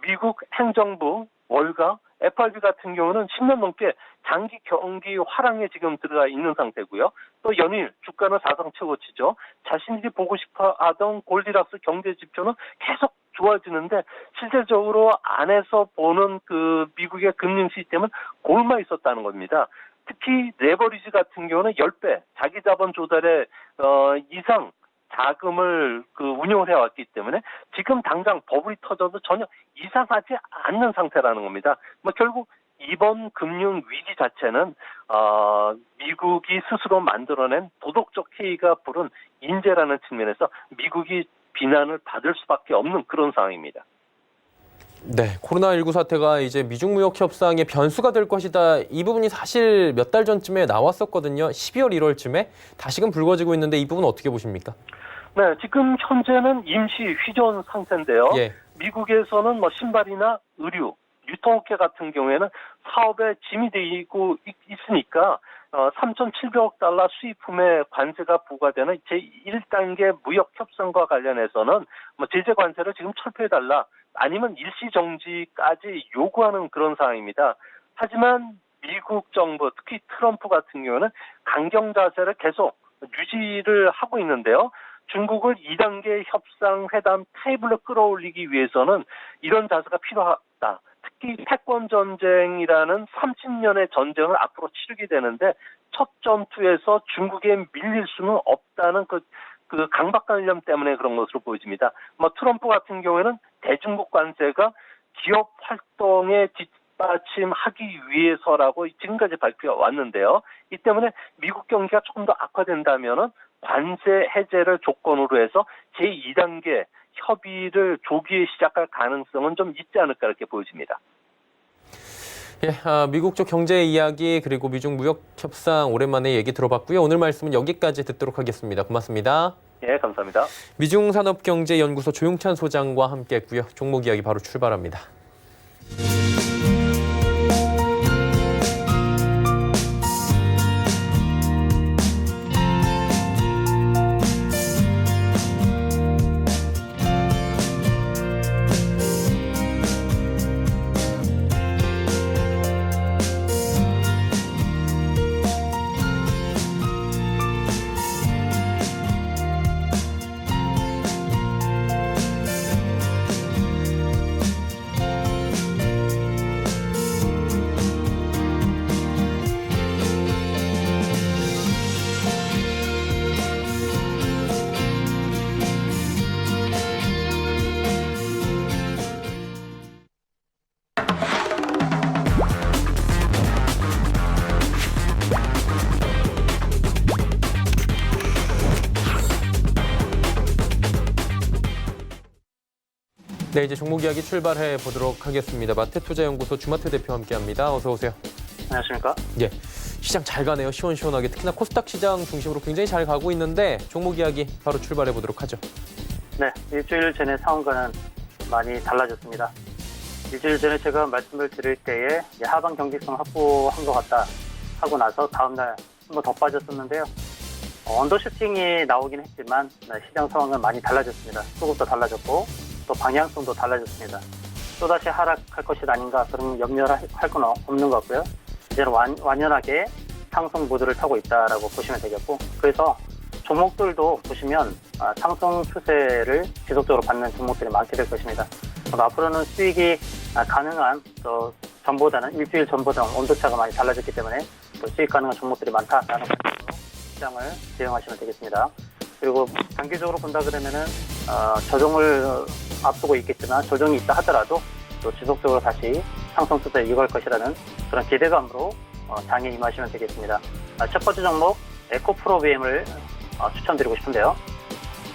미국 행정부 월가 FRB 같은 경우는 10년 넘게 장기 경기 화랑에 지금 들어가 있는 상태고요. 또 연일 주가는 사상 최고치죠. 자신들이 보고 싶어 하던 골디락스 경제 지표는 계속 좋아지는데 실질적으로 안에서 보는 그 미국의 금융 시스템은 골마 있었다는 겁니다. 특히 레버리지 같은 경우는 10배 자기 자본 조달의 이상 자금을 그 운용을 해왔기 때문에 지금 당장 버블이 터져도 전혀 이상하지 않는 상태라는 겁니다. 뭐 결국 이번 금융 위기 자체는 미국이 스스로 만들어낸 도덕적 해이가 부른 인재라는 측면에서 미국이 비난을 받을 수밖에 없는 그런 상황입니다. 네, 코로나19 사태가 이제 미중 무역 협상의 변수가 될 것이다. 이 부분이 사실 몇 달 전쯤에 나왔었거든요. 12월, 1월쯤에 다시금 불거지고 있는데 이 부분 어떻게 보십니까? 네, 지금 현재는 임시 휴전 상태인데요. 예. 미국에서는 뭐 신발이나 의류, 유통업계 같은 경우에는 사업에 짐이 되고 있으니까 3,700억 달러 수입품에 관세가 부과되는 제1단계 무역 협상과 관련해서는 뭐 제재 관세를 지금 철폐해달라 아니면 일시 정지까지 요구하는 그런 상황입니다. 하지만 미국 정부, 특히 트럼프 같은 경우는 강경 자세를 계속 유지를 하고 있는데요. 중국을 2단계 협상 회담 테이블로 끌어올리기 위해서는 이런 자세가 필요하다. 특히 패권 전쟁이라는 30년의 전쟁을 앞으로 치르게 되는데 첫 전투에서 중국에 밀릴 수는 없다는 그 강박관념 때문에 그런 것으로 보여집니다. 뭐 트럼프 같은 경우에는 대중국 관세가 기업 활동에 뒷받침하기 위해서라고 지금까지 발표해 왔는데요. 이 때문에 미국 경기가 조금 더 악화된다면은 관세 해제를 조건으로 해서 제2단계 협의를 조기에 시작할 가능성은 좀 있지 않을까 이렇게 보여집니다. 예, 미국 쪽 경제 이야기 그리고 미중 무역 협상 오랜만에 얘기 들어봤고요. 오늘 말씀은 여기까지 듣도록 하겠습니다. 고맙습니다. 예, 감사합니다. 미중산업경제연구소 조용찬 소장과 함께했고요. 종목 이야기 바로 출발합니다. 네, 이제 종목 이야기 출발해 보도록 하겠습니다. 마태투자연구소 주마태 대표 함께합니다. 어서 오세요. 안녕하십니까? 예, 시장 잘 가네요. 시원시원하게. 특히나 코스닥 시장 중심으로 굉장히 잘 가고 있는데 종목 이야기 바로 출발해 보도록 하죠. 네, 일주일 전에 상황과는 많이 달라졌습니다. 일주일 전에 제가 말씀을 드릴 때에 하방 경직성 확보한 것 같다 하고 나서 다음날 한 번 더 빠졌었는데요. 언더슈팅이 나오긴 했지만 시장 상황은 많이 달라졌습니다. 수급도 달라졌고 또 방향성도 달라졌습니다. 또다시 하락할 것이 아닌가 그런 염려를 할 건 없는 것 같고요. 이제는 완연하게 상승 모드를 타고 있다라고 보시면 되겠고, 그래서 종목들도 보시면 상승 추세를 지속적으로 받는 종목들이 많게 될 것입니다. 앞으로는 수익이 가능한 또 전보다는 일주일 전보다는 온도차가 많이 달라졌기 때문에 또 수익 가능한 종목들이 많다라는 관점으로 시장을 대응하시면 되겠습니다. 그리고 장기적으로 본다 그러면은 조정을 앞두고 있겠지만 조정이 있다 하더라도 또 지속적으로 다시 상승 추세에 이어갈 것이라는 그런 기대감으로 장에 임하시면 되겠습니다. 첫 번째 종목 에코프로비엠을 추천드리고 싶은데요.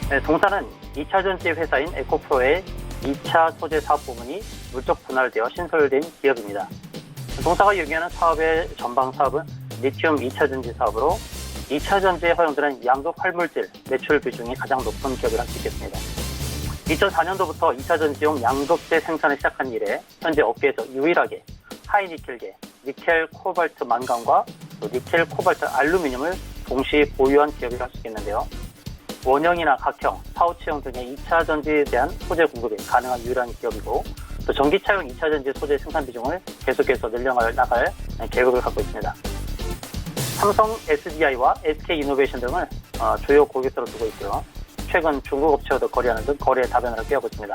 네, 동사는 2차 전지 회사인 에코프로의 2차 소재 사업 부문이 물적 분할되어 신설된 기업입니다. 동사가 요구하는 사업의 전방 사업은 리튬 2차 전지 사업으로 2차 전지에 활용되는 양극 활물질 매출 비중이 가장 높은 기업이라 할 수 있겠습니다. 2004년도부터 2차 전지용 양극재 생산을 시작한 이래 현재 업계에서 유일하게 하이니켈계, 니켈 코발트 만강과 니켈 코발트 알루미늄을 동시에 보유한 기업이라 할 수 있겠는데요. 원형이나 각형, 파우치형 등의 2차 전지에 대한 소재 공급이 가능한 유일한 기업이고 또 전기차용 2차 전지 소재 생산 비중을 계속해서 늘려나갈 계획을 갖고 있습니다. 삼성 SDI와 SK이노베이션 등을 주요 고객사로 두고 있고요. 최근 중국 업체와도 거래하는 등 거래 다변화를 꾀하고 있습니다.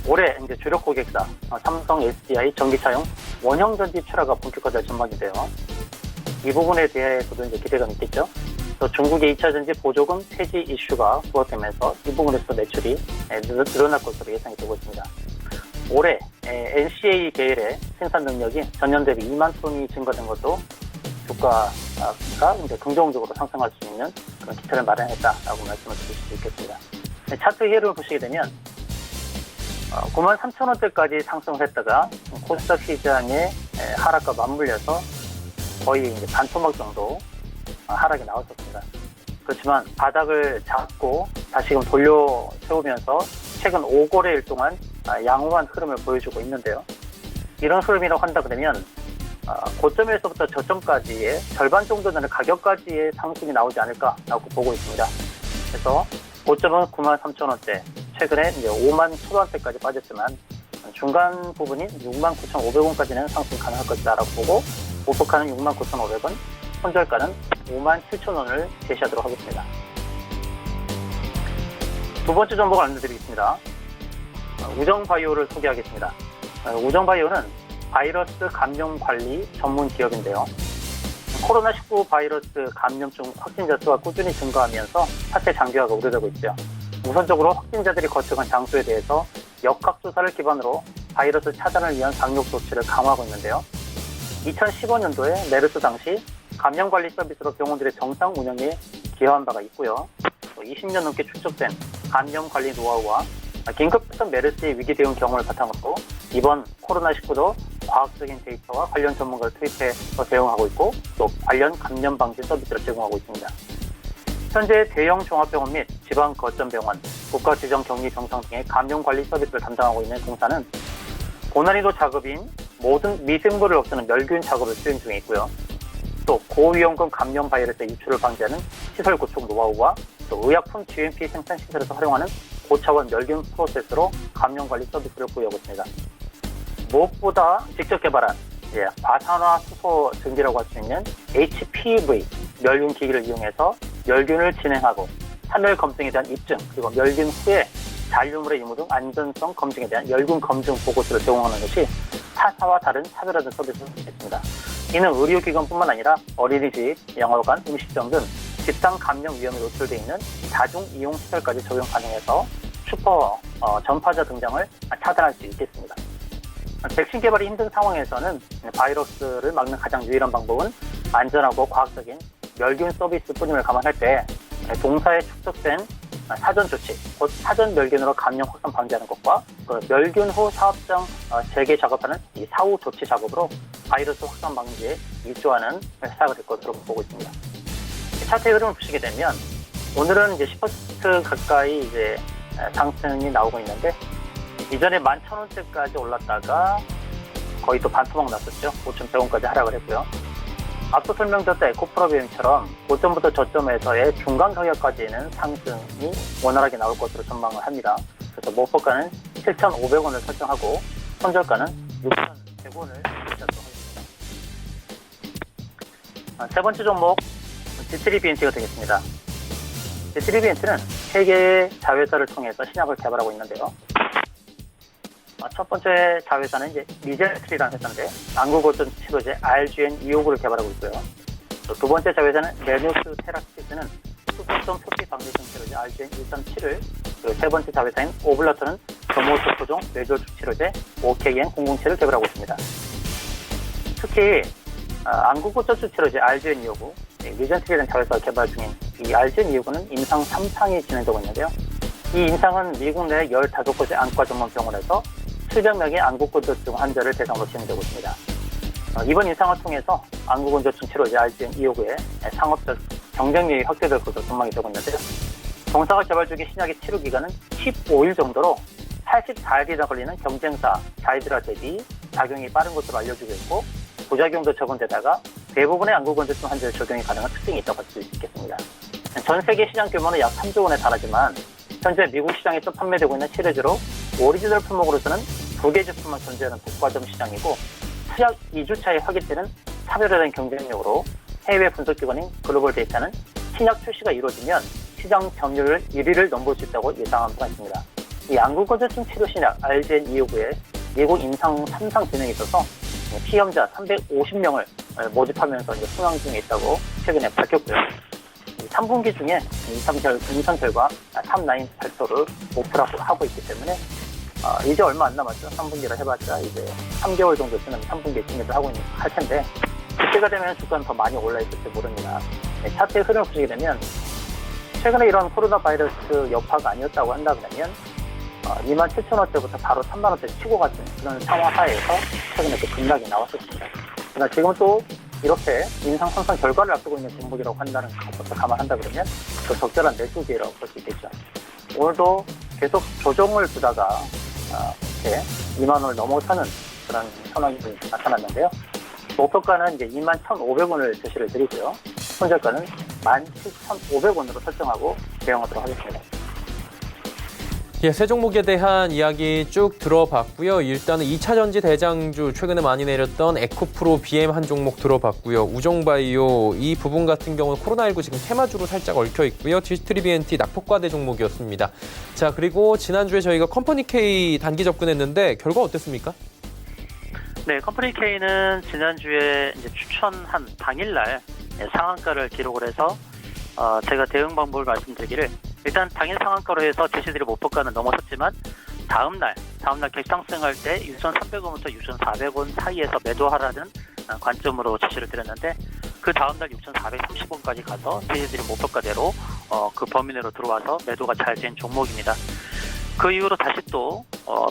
올해 이제 주력 고객사 삼성 SDI 전기차용 원형 전지 출하가 본격화될 전망인데요. 이 부분에 대해서도 이제 기대감이 있겠죠. 또 중국의 2차 전지 보조금 폐지 이슈가 부각되면서 이 부분에서 매출이 늘어날 것으로 예상이 되고 있습니다. 올해 NCA 계열의 생산 능력이 전년 대비 2만 톤이 증가된 것도 주가가 이제 긍정적으로 상승할 수 있는 그런 기틀을 마련했다라고 말씀을 드릴 수 있겠습니다. 차트 흐름을 보시게 되면 93,000원대까지 상승을 했다가 코스닥 시장의 하락과 맞물려서 거의 이제 반토막 정도 하락이 나왔었습니다. 그렇지만 바닥을 잡고 다시금 돌려 세우면서 최근 5거래일 동안 양호한 흐름을 보여주고 있는데요. 이런 흐름이라고 한다 그러면 고점에서부터 저점까지의 절반 정도 되는 가격까지의 상승이 나오지 않을까라고 보고 있습니다. 그래서 고점은 93,000원대, 최근에 이제 5만 초반대까지 빠졌지만 중간 부분인 69,500원까지는 상승 가능할 것이다라고 보고 목표가는 69,500원, 손절가는 57,000원을 제시하도록 하겠습니다. 두 번째 종목을 알려드리겠습니다. 우정바이오를 소개하겠습니다. 우정바이오는 바이러스 감염 관리 전문 기업인데요. 코로나19 바이러스 감염증 확진자 수가 꾸준히 증가하면서 사태 장기화가 우려되고 있죠. 우선적으로 확진자들이 거쳐간 장소에 대해서 역학조사를 기반으로 바이러스 차단을 위한 방역 조치를 강화하고 있는데요. 2015년도에 메르스 당시 감염관리 서비스로 병원들의 정상 운영에 기여한 바가 있고요. 또 20년 넘게 축적된 감염관리 노하우와 긴급했던 메르스의 위기 대응 경험을 바탕으로 이번 코로나19도 과학적인 데이터와 관련 전문가를 투입해서 대응하고 있고 또 관련 감염 방지 서비스를 제공하고 있습니다. 현재 대형 종합병원 및 지방 거점 병원, 국가지정격리병상 등의 감염관리 서비스를 담당하고 있는 동사는 고난이도 작업인 모든 미생물을 없애는 멸균 작업을 수행 중에 있고요. 또 고위험군 감염 바이러스의 유출을 방지하는 시설 구축 노하우와 또 의약품 GMP 생산 시설에서 활용하는 고차원 멸균 프로세스로 감염관리 서비스를 보유하고 있습니다. 무엇보다 직접 개발한 과산화 수소 증기라고 할 수 있는 HPV 멸균 기기를 이용해서 멸균을 진행하고 산멸 검증에 대한 입증 그리고 멸균 후에 잔류물의 유무 등 안전성 검증에 대한 멸균 검증 보고서를 제공하는 것이 타사와 다른 차별화된 서비스를 했습니다. 이는 의료기관뿐만 아니라 어린이집, 영화관, 음식점 등 집단 감염 위험에 노출되어 있는 다중 이용 시설까지 적용 가능해서 슈퍼 전파자 등장을 차단할 수 있겠습니다. 백신 개발이 힘든 상황에서는 바이러스를 막는 가장 유일한 방법은 안전하고 과학적인 멸균 서비스뿐임을 감안할 때 동사에 축적된 사전 조치, 곧 사전 멸균으로 감염 확산 방지하는 것과 그 멸균 후 사업장 재개 작업하는 이 사후 조치 작업으로 바이러스 확산 방지에 일조하는 회사가 될 것으로 보고 있습니다. 차트의 흐름을 보시게 되면 오늘은 이제 10% 가까이 이제 상승이 나오고 있는데 이전에 11,000원대까지 올랐다가 거의 또 반토막 났었죠. 5,100원까지 하락을 했고요. 앞서 설명드렸던 에코프로비엠처럼 고점부터 저점에서의 중간 가격까지는 상승이 원활하게 나올 것으로 전망을 합니다. 그래서 목표가는 7,500원을 설정하고 손절가는 6,100원을 설정하도록 하겠습니다. 세 번째 종목 D3BNT가 되겠습니다. D3BNT는 세계의 자회사를 통해서 신약을 개발하고 있는데요. 첫 번째 자회사는 이제 미젤트리라는 회사인데 안구고점 치료제 RGN-259를 개발하고 있고요. 또 두 번째 자회사는 메누스 테라피스는 수소성 표피 방지성 치료제 RGN-137을 그 세 번째 자회사인 오블라토는 교모토포종 뇌졸중 치료제 OKN-007을 개발하고 있습니다. 특히 안구고저축 치료제 RGN-259, 리전트리라는 자회사가 개발 중인 이 RGN-259는 임상 3상이 진행되고 있는데요. 이 임상은 미국 내 15곳의 안과 전문 병원에서 700명의 안구건조증 환자를 대상으로 진행되고 있습니다. 이번 임상을 통해서 안구건조증 치료제 RGN-259의 상업적 경쟁력이 확대될 것으로 전망이 되고 있는데요. 동사가 개발 중인 신약의 치료 기간은 15일 정도로 84일이나 걸리는 경쟁사 자이드라 대비 작용이 빠른 것으로 알려지고 있고, 부작용도 적은 데다가 대부분의 안구건조증 환자에 적용이 가능한 특징이 있다고 할 수 있겠습니다. 전 세계 시장 규모는 약 3조 원에 달하지만 현재 미국 시장에서 판매되고 있는 치료제로 오리지널 품목으로서는 2개 제품만 존재하는 독과점 시장이고, 투약 2주차에 확인되는 차별화된 경쟁력으로 해외 분석기관인 글로벌 데이터는 신약 출시가 이루어지면 시장 점유율 1위를 넘볼 수 있다고 예상한 바 있습니다. 이 안구건조증 치료 신약 RGN-259의 미국 임상 3상 진행에 있어서 시험자 350명을 모집하면서 이제 순항 중에 있다고 최근에 밝혔고요. 3분기 중에 임상 결과 탑9 발표를 목표로 하고 있기 때문에 이제 얼마 안 남았죠. 3분기를 해봤자 이제 3개월 정도 지나면 3분기에 진입을 할 텐데, 그때가 되면 주가는 더 많이 올라있을지 모릅니다. 차트의 흐름을 보시게 되면 최근에 이런 코로나 바이러스 여파가 아니었다고 한다 그러면 27,000원대부터 바로 3만원대 치고 갔던 그런 상황 하에서 최근에 또 급락이 나왔었습니다. 그러나 지금 또 이렇게 인상 상승 결과를 앞두고 있는 종목이라고 한다는 것부터 감안한다 그러면 또 적절한 매수 기회라고 볼 수 있겠죠. 오늘도 계속 조정을 두다가 이렇게 2만 원을 넘어서는 그런 현황이 나타났는데요. 목표가는 이제 21,500원을 제시를 드리고요. 손절가는 17,500원으로 설정하고 대응하도록 하겠습니다. 예, 세 종목에 대한 이야기 쭉 들어봤고요. 일단은 2차 전지 대장주 최근에 많이 내렸던 에코프로 BM 한 종목 들어봤고요. 우정바이오 이 부분 같은 경우는 코로나19 지금 테마주로 살짝 얽혀 있고요. 디스트리비엔티 낙폭과대 종목이었습니다. 자, 그리고 지난주에 저희가 컴퍼니 K 단기 접근했는데 결과 어땠습니까? 네, 컴퍼니 K는 지난주에 이제 추천한 당일날 상한가를 기록을 해서 제가 대응 방법을 말씀드리기를, 일단 당일 상한가로 해서 제시들이 목표가는 넘어섰지만 다음날 객상승할 때 6,300원부터 6,400원 사이에서 매도하라는 관점으로 제시를 드렸는데, 그 다음날 6,430원까지 가서 제시들이 목표가대로 그 범위 내로 들어와서 매도가 잘 된 종목입니다. 그 이후로 다시 또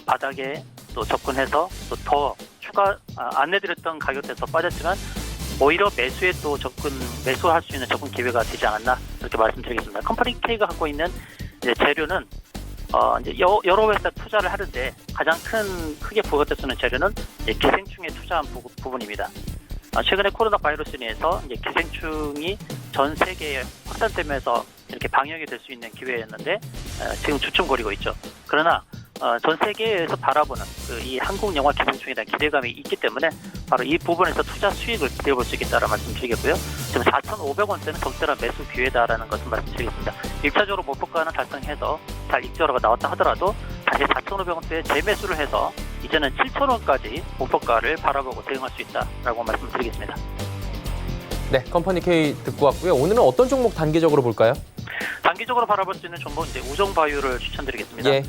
바닥에 또 접근해서 또 더 추가 안내드렸던 가격대에서 빠졌지만 오히려 매수에 또 매수할 수 있는 접근 기회가 되지 않았나, 이렇게 말씀드리겠습니다. 컴퍼니 K가 갖고 있는 이제 재료는 이제 여러 회사 투자를 하는데 가장 크게 부각될 수 있는 재료는 이제 기생충에 투자한 부분입니다. 최근에 코로나 바이러스로 인해서 이제 기생충이 전 세계에 확산되면서 이렇게 방역이 될 수 있는 기회였는데 지금 주춤거리고 있죠. 그러나 전 세계에서 바라보는 이 한국 영화 기생충에 대한 기대감이 있기 때문에 바로 이 부분에서 투자 수익을 기대해 볼 수 있겠다라는 말씀드리겠고요. 지금 4,500원대는 적절한 매수 기회다라는 것을 말씀드리겠습니다. 1차적으로 목표가는 달성해서 잘 익절하고 나왔다 하더라도 다시 4,500원대에 재매수를 해서 이제는 7,000원까지 목표가를 바라보고 대응할 수 있다라고 말씀드리겠습니다. 네, 컴퍼니 K 듣고 왔고요. 오늘은 어떤 종목 단기적으로 볼까요? 단기적으로 바라볼 수 있는 종목 이제 우정바이오를 추천드리겠습니다. 예.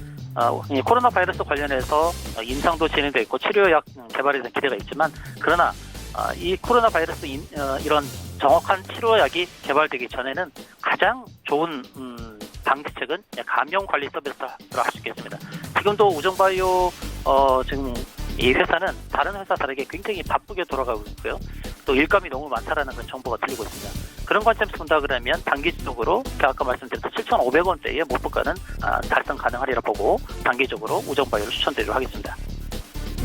이 코로나 바이러스 관련해서 임상도 진행되어 있고 치료약 개발에 대한 기대가 있지만, 그러나 이 코로나 바이러스 이런 정확한 치료약이 개발되기 전에는 가장 좋은 방지책은 감염 관리 서비스로 할 수 있겠습니다. 지금도 우정바이오 지금 이 회사는 다른 회사 다르게 굉장히 바쁘게 돌아가고 있고요. 또 일감이 너무 많다라는 그런 정보가 들리고 있습니다. 그런 관점에서 본다 그러면 단기적으로 제가 아까 말씀드렸던 7,500원대의 목표가는 달성 가능하리라 보고 단기적으로 우정바이오를 추천드리도록 하겠습니다.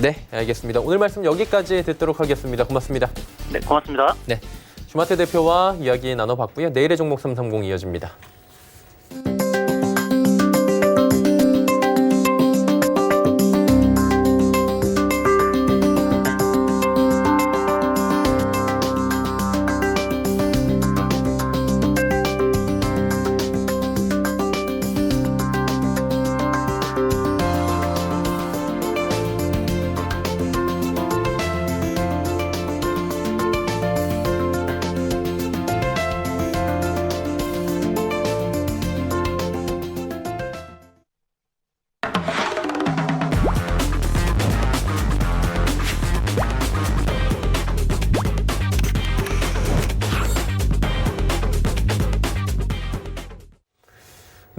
네, 알겠습니다. 오늘 말씀 여기까지 듣도록 하겠습니다. 고맙습니다. 네, 고맙습니다. 네, 주마태 대표와 이야기 나눠봤고요. 내일의 종목 330 이어집니다.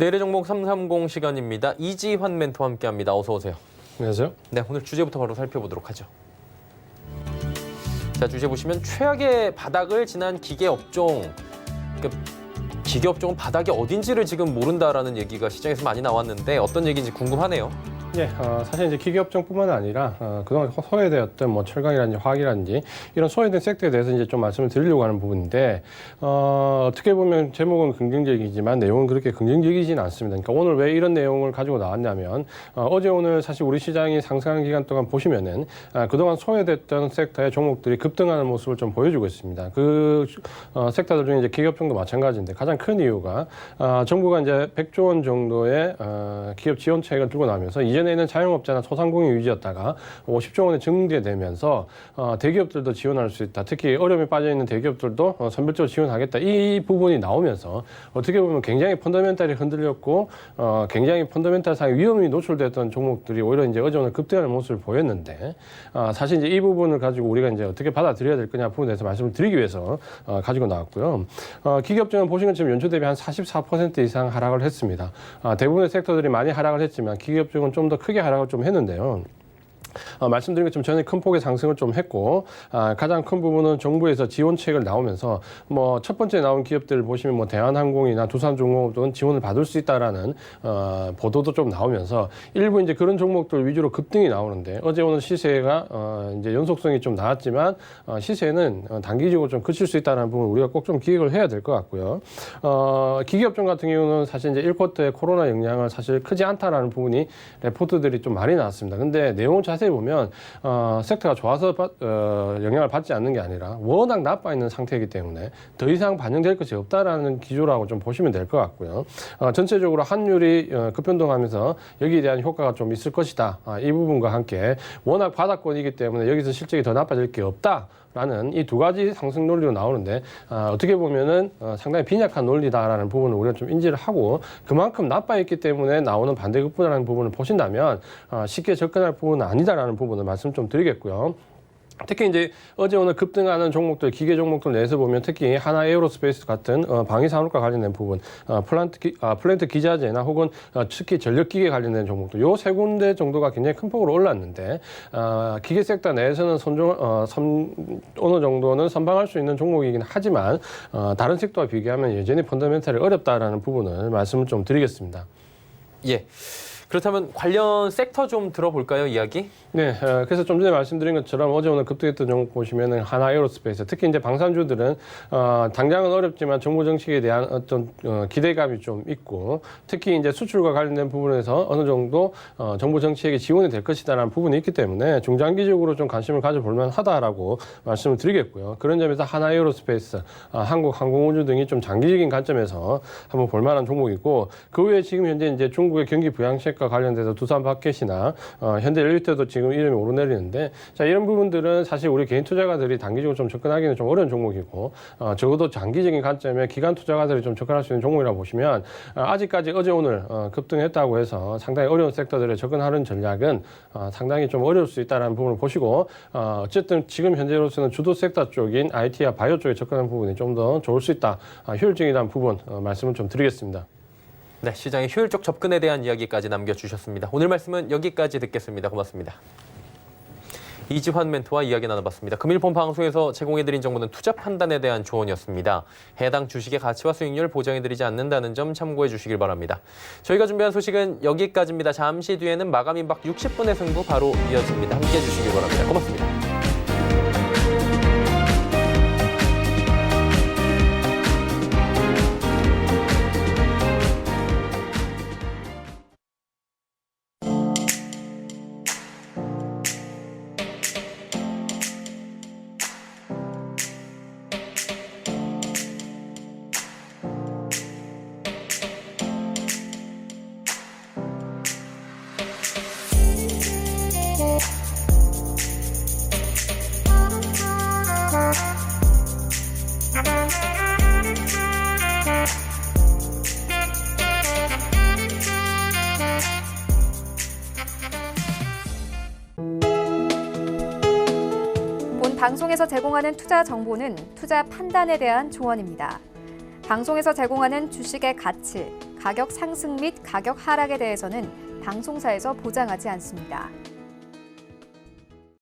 내일의 종목 330 시간입니다. 이지환 멘토와 함께합니다. 어서 오세요. 안녕하세요. 네, 오늘 주제부터 바로 살펴보도록 하죠. 자, 주제 보시면 최악의 바닥을 지난 기계업종. 기계업종은 바닥이 어딘지를 지금 모른다라는 얘기가 시장에서 많이 나왔는데 어떤 얘기인지 궁금하네요. 예, 사실 이제 기계업종뿐만 아니라 그동안 소외되었던 뭐 철강이라든지 화학이라든지 이런 소외된 섹터에 대해서 이제 좀 말씀을 드리려고 하는 부분인데 어떻게 보면 제목은 긍정적이지만 내용은 그렇게 긍정적이지는 않습니다. 그러니까 오늘 왜 이런 내용을 가지고 나왔냐면 어제 오늘 사실 우리 시장이 상승하는 기간 동안 보시면은 그동안 소외됐던 섹터의 종목들이 급등하는 모습을 좀 보여주고 있습니다. 그 섹터들 중에 이제 기계업종도 마찬가지인데 가장 큰 이유가 정부가 이제 100조 원 정도의 기업 지원책을 들고 나면서 이전에는 자영업자나 소상공인 위주였다가 50조 원에 증대되면서 대기업들도 지원할 수 있다. 특히 어려움에 빠져 있는 대기업들도 선별적으로 지원하겠다. 이 부분이 나오면서 어떻게 보면 굉장히 펀더멘탈이 흔들렸고 굉장히 펀더멘탈상 위험이 노출됐던 종목들이 오히려 이제 어제 오늘 급등하는 모습을 보였는데 사실 이제 이 부분을 가지고 우리가 이제 어떻게 받아들여야 될 거냐 부분에 대해서 말씀을 드리기 위해서 가지고 나왔고요. 기계업종은 보시는 것처럼 연초 대비 한 44% 이상 하락을 했습니다. 대부분의 섹터들이 많이 하락을 했지만 기계업종은 좀 더 크게 하락을 좀 했는데요. 말씀드린 것처럼 전에 큰 폭의 상승을 좀 했고 가장 큰 부분은 정부에서 지원책을 나오면서 뭐 첫 번째 나온 기업들을 보시면 뭐 대한항공이나 두산중공업 등은 지원을 받을 수 있다라는 보도도 좀 나오면서 일부 이제 그런 종목들 위주로 급등이 나오는데 어제 오늘 시세가 이제 연속성이 좀 나왔지만 시세는 단기적으로 좀 그칠 수 있다는 부분 우리가 꼭 좀 기획을 해야 될 것 같고요. 기계업종 같은 경우는 사실 이제 1쿼터에 코로나 영향을 사실 크지 않다라는 부분이 레포트들이 좀 많이 나왔습니다. 근데 내용을 자세히 보면 섹터가 좋아서 영향을 받지 않는 게 아니라 워낙 나빠 있는 상태이기 때문에 더 이상 반영될 것이 없다라는 기조라고 좀 보시면 될 것 같고요. 전체적으로 환율이 급변동하면서 여기에 대한 효과가 좀 있을 것이다. 이 부분과 함께 워낙 바닥권이기 때문에 여기서 실적이 더 나빠질 게 없다. 라는 이 두 가지 상승 논리로 나오는데 어떻게 보면은 상당히 빈약한 논리다라는 부분을 우리가 좀 인지를 하고 그만큼 나빠있기 때문에 나오는 반대급부라는 부분을 보신다면 쉽게 접근할 부분은 아니다라는 부분을 말씀 좀 드리겠고요. 특히 이제 어제 오늘 급등하는 종목들, 기계 종목들 내에서 보면 특히 하나 에어로스페이스 같은 방위 산업과 관련된 부분, 플랜트 기자재나 혹은 특히 전력기계 관련된 종목들, 요 세 군데 정도가 굉장히 큰 폭으로 올랐는데 기계 섹터 내에서는 어느 정도는 선방할 수 있는 종목이긴 하지만 다른 섹터와 비교하면 여전히 펀더멘탈이 어렵다라는 부분을 말씀을 좀 드리겠습니다. 예. 그렇다면 관련 섹터 좀 들어볼까요, 이야기? 네, 그래서 좀 전에 말씀드린 것처럼 어제 오늘 급등했던 종목 보시면은 하나 에어로스페이스, 특히 이제 방산주들은 당장은 어렵지만 정부 정책에 대한 어떤 기대감이 좀 있고, 특히 이제 수출과 관련된 부분에서 어느 정도 정부 정책에 지원이 될 것이다라는 부분이 있기 때문에 중장기적으로 좀 관심을 가져볼 만하다라고 말씀을 드리겠고요. 그런 점에서 하나 에어로스페이스, 한국항공우주 등이 좀 장기적인 관점에서 한번 볼 만한 종목이고, 그 외에 지금 현재 이제 중국의 경기 부양책 관련돼서 두산마켓이나 현대엘리트도 지금 이름이 오르내리는데 자 이런 부분들은 사실 우리 개인 투자가들이 단기적으로 좀 접근하기는 좀 어려운 종목이고 적어도 장기적인 관점에 기관 투자가들이 좀 접근할 수 있는 종목이라고 보시면 아직까지 어제 오늘 급등했다고 해서 상당히 어려운 섹터들에 접근하는 전략은 상당히 좀 어려울 수 있다는 부분을 보시고 어쨌든 지금 현재로서는 주도 섹터 쪽인 IT와 바이오 쪽에 접근하는 부분이 좀 더 좋을 수 있다. 효율적이라는 부분 말씀을 좀 드리겠습니다. 네, 시장의 효율적 접근에 대한 이야기까지 남겨주셨습니다. 오늘 말씀은 여기까지 듣겠습니다. 고맙습니다. 이지환 멘토와 이야기 나눠봤습니다. 금일 본 방송에서 제공해드린 정보는 투자 판단에 대한 조언이었습니다. 해당 주식의 가치와 수익률 보장해드리지 않는다는 점 참고해 주시길 바랍니다. 저희가 준비한 소식은 여기까지입니다. 잠시 뒤에는 마감 임박 60분의 승부 바로 이어집니다. 함께해 주시길 바랍니다. 고맙습니다. 방송에서 제공하는 투자 정보는 투자 판단에 대한 조언입니다. 방송에서 제공하는 주식의 가치, 가격 상승 및 가격 하락에 대해서는 방송사에서 보장하지 않습니다.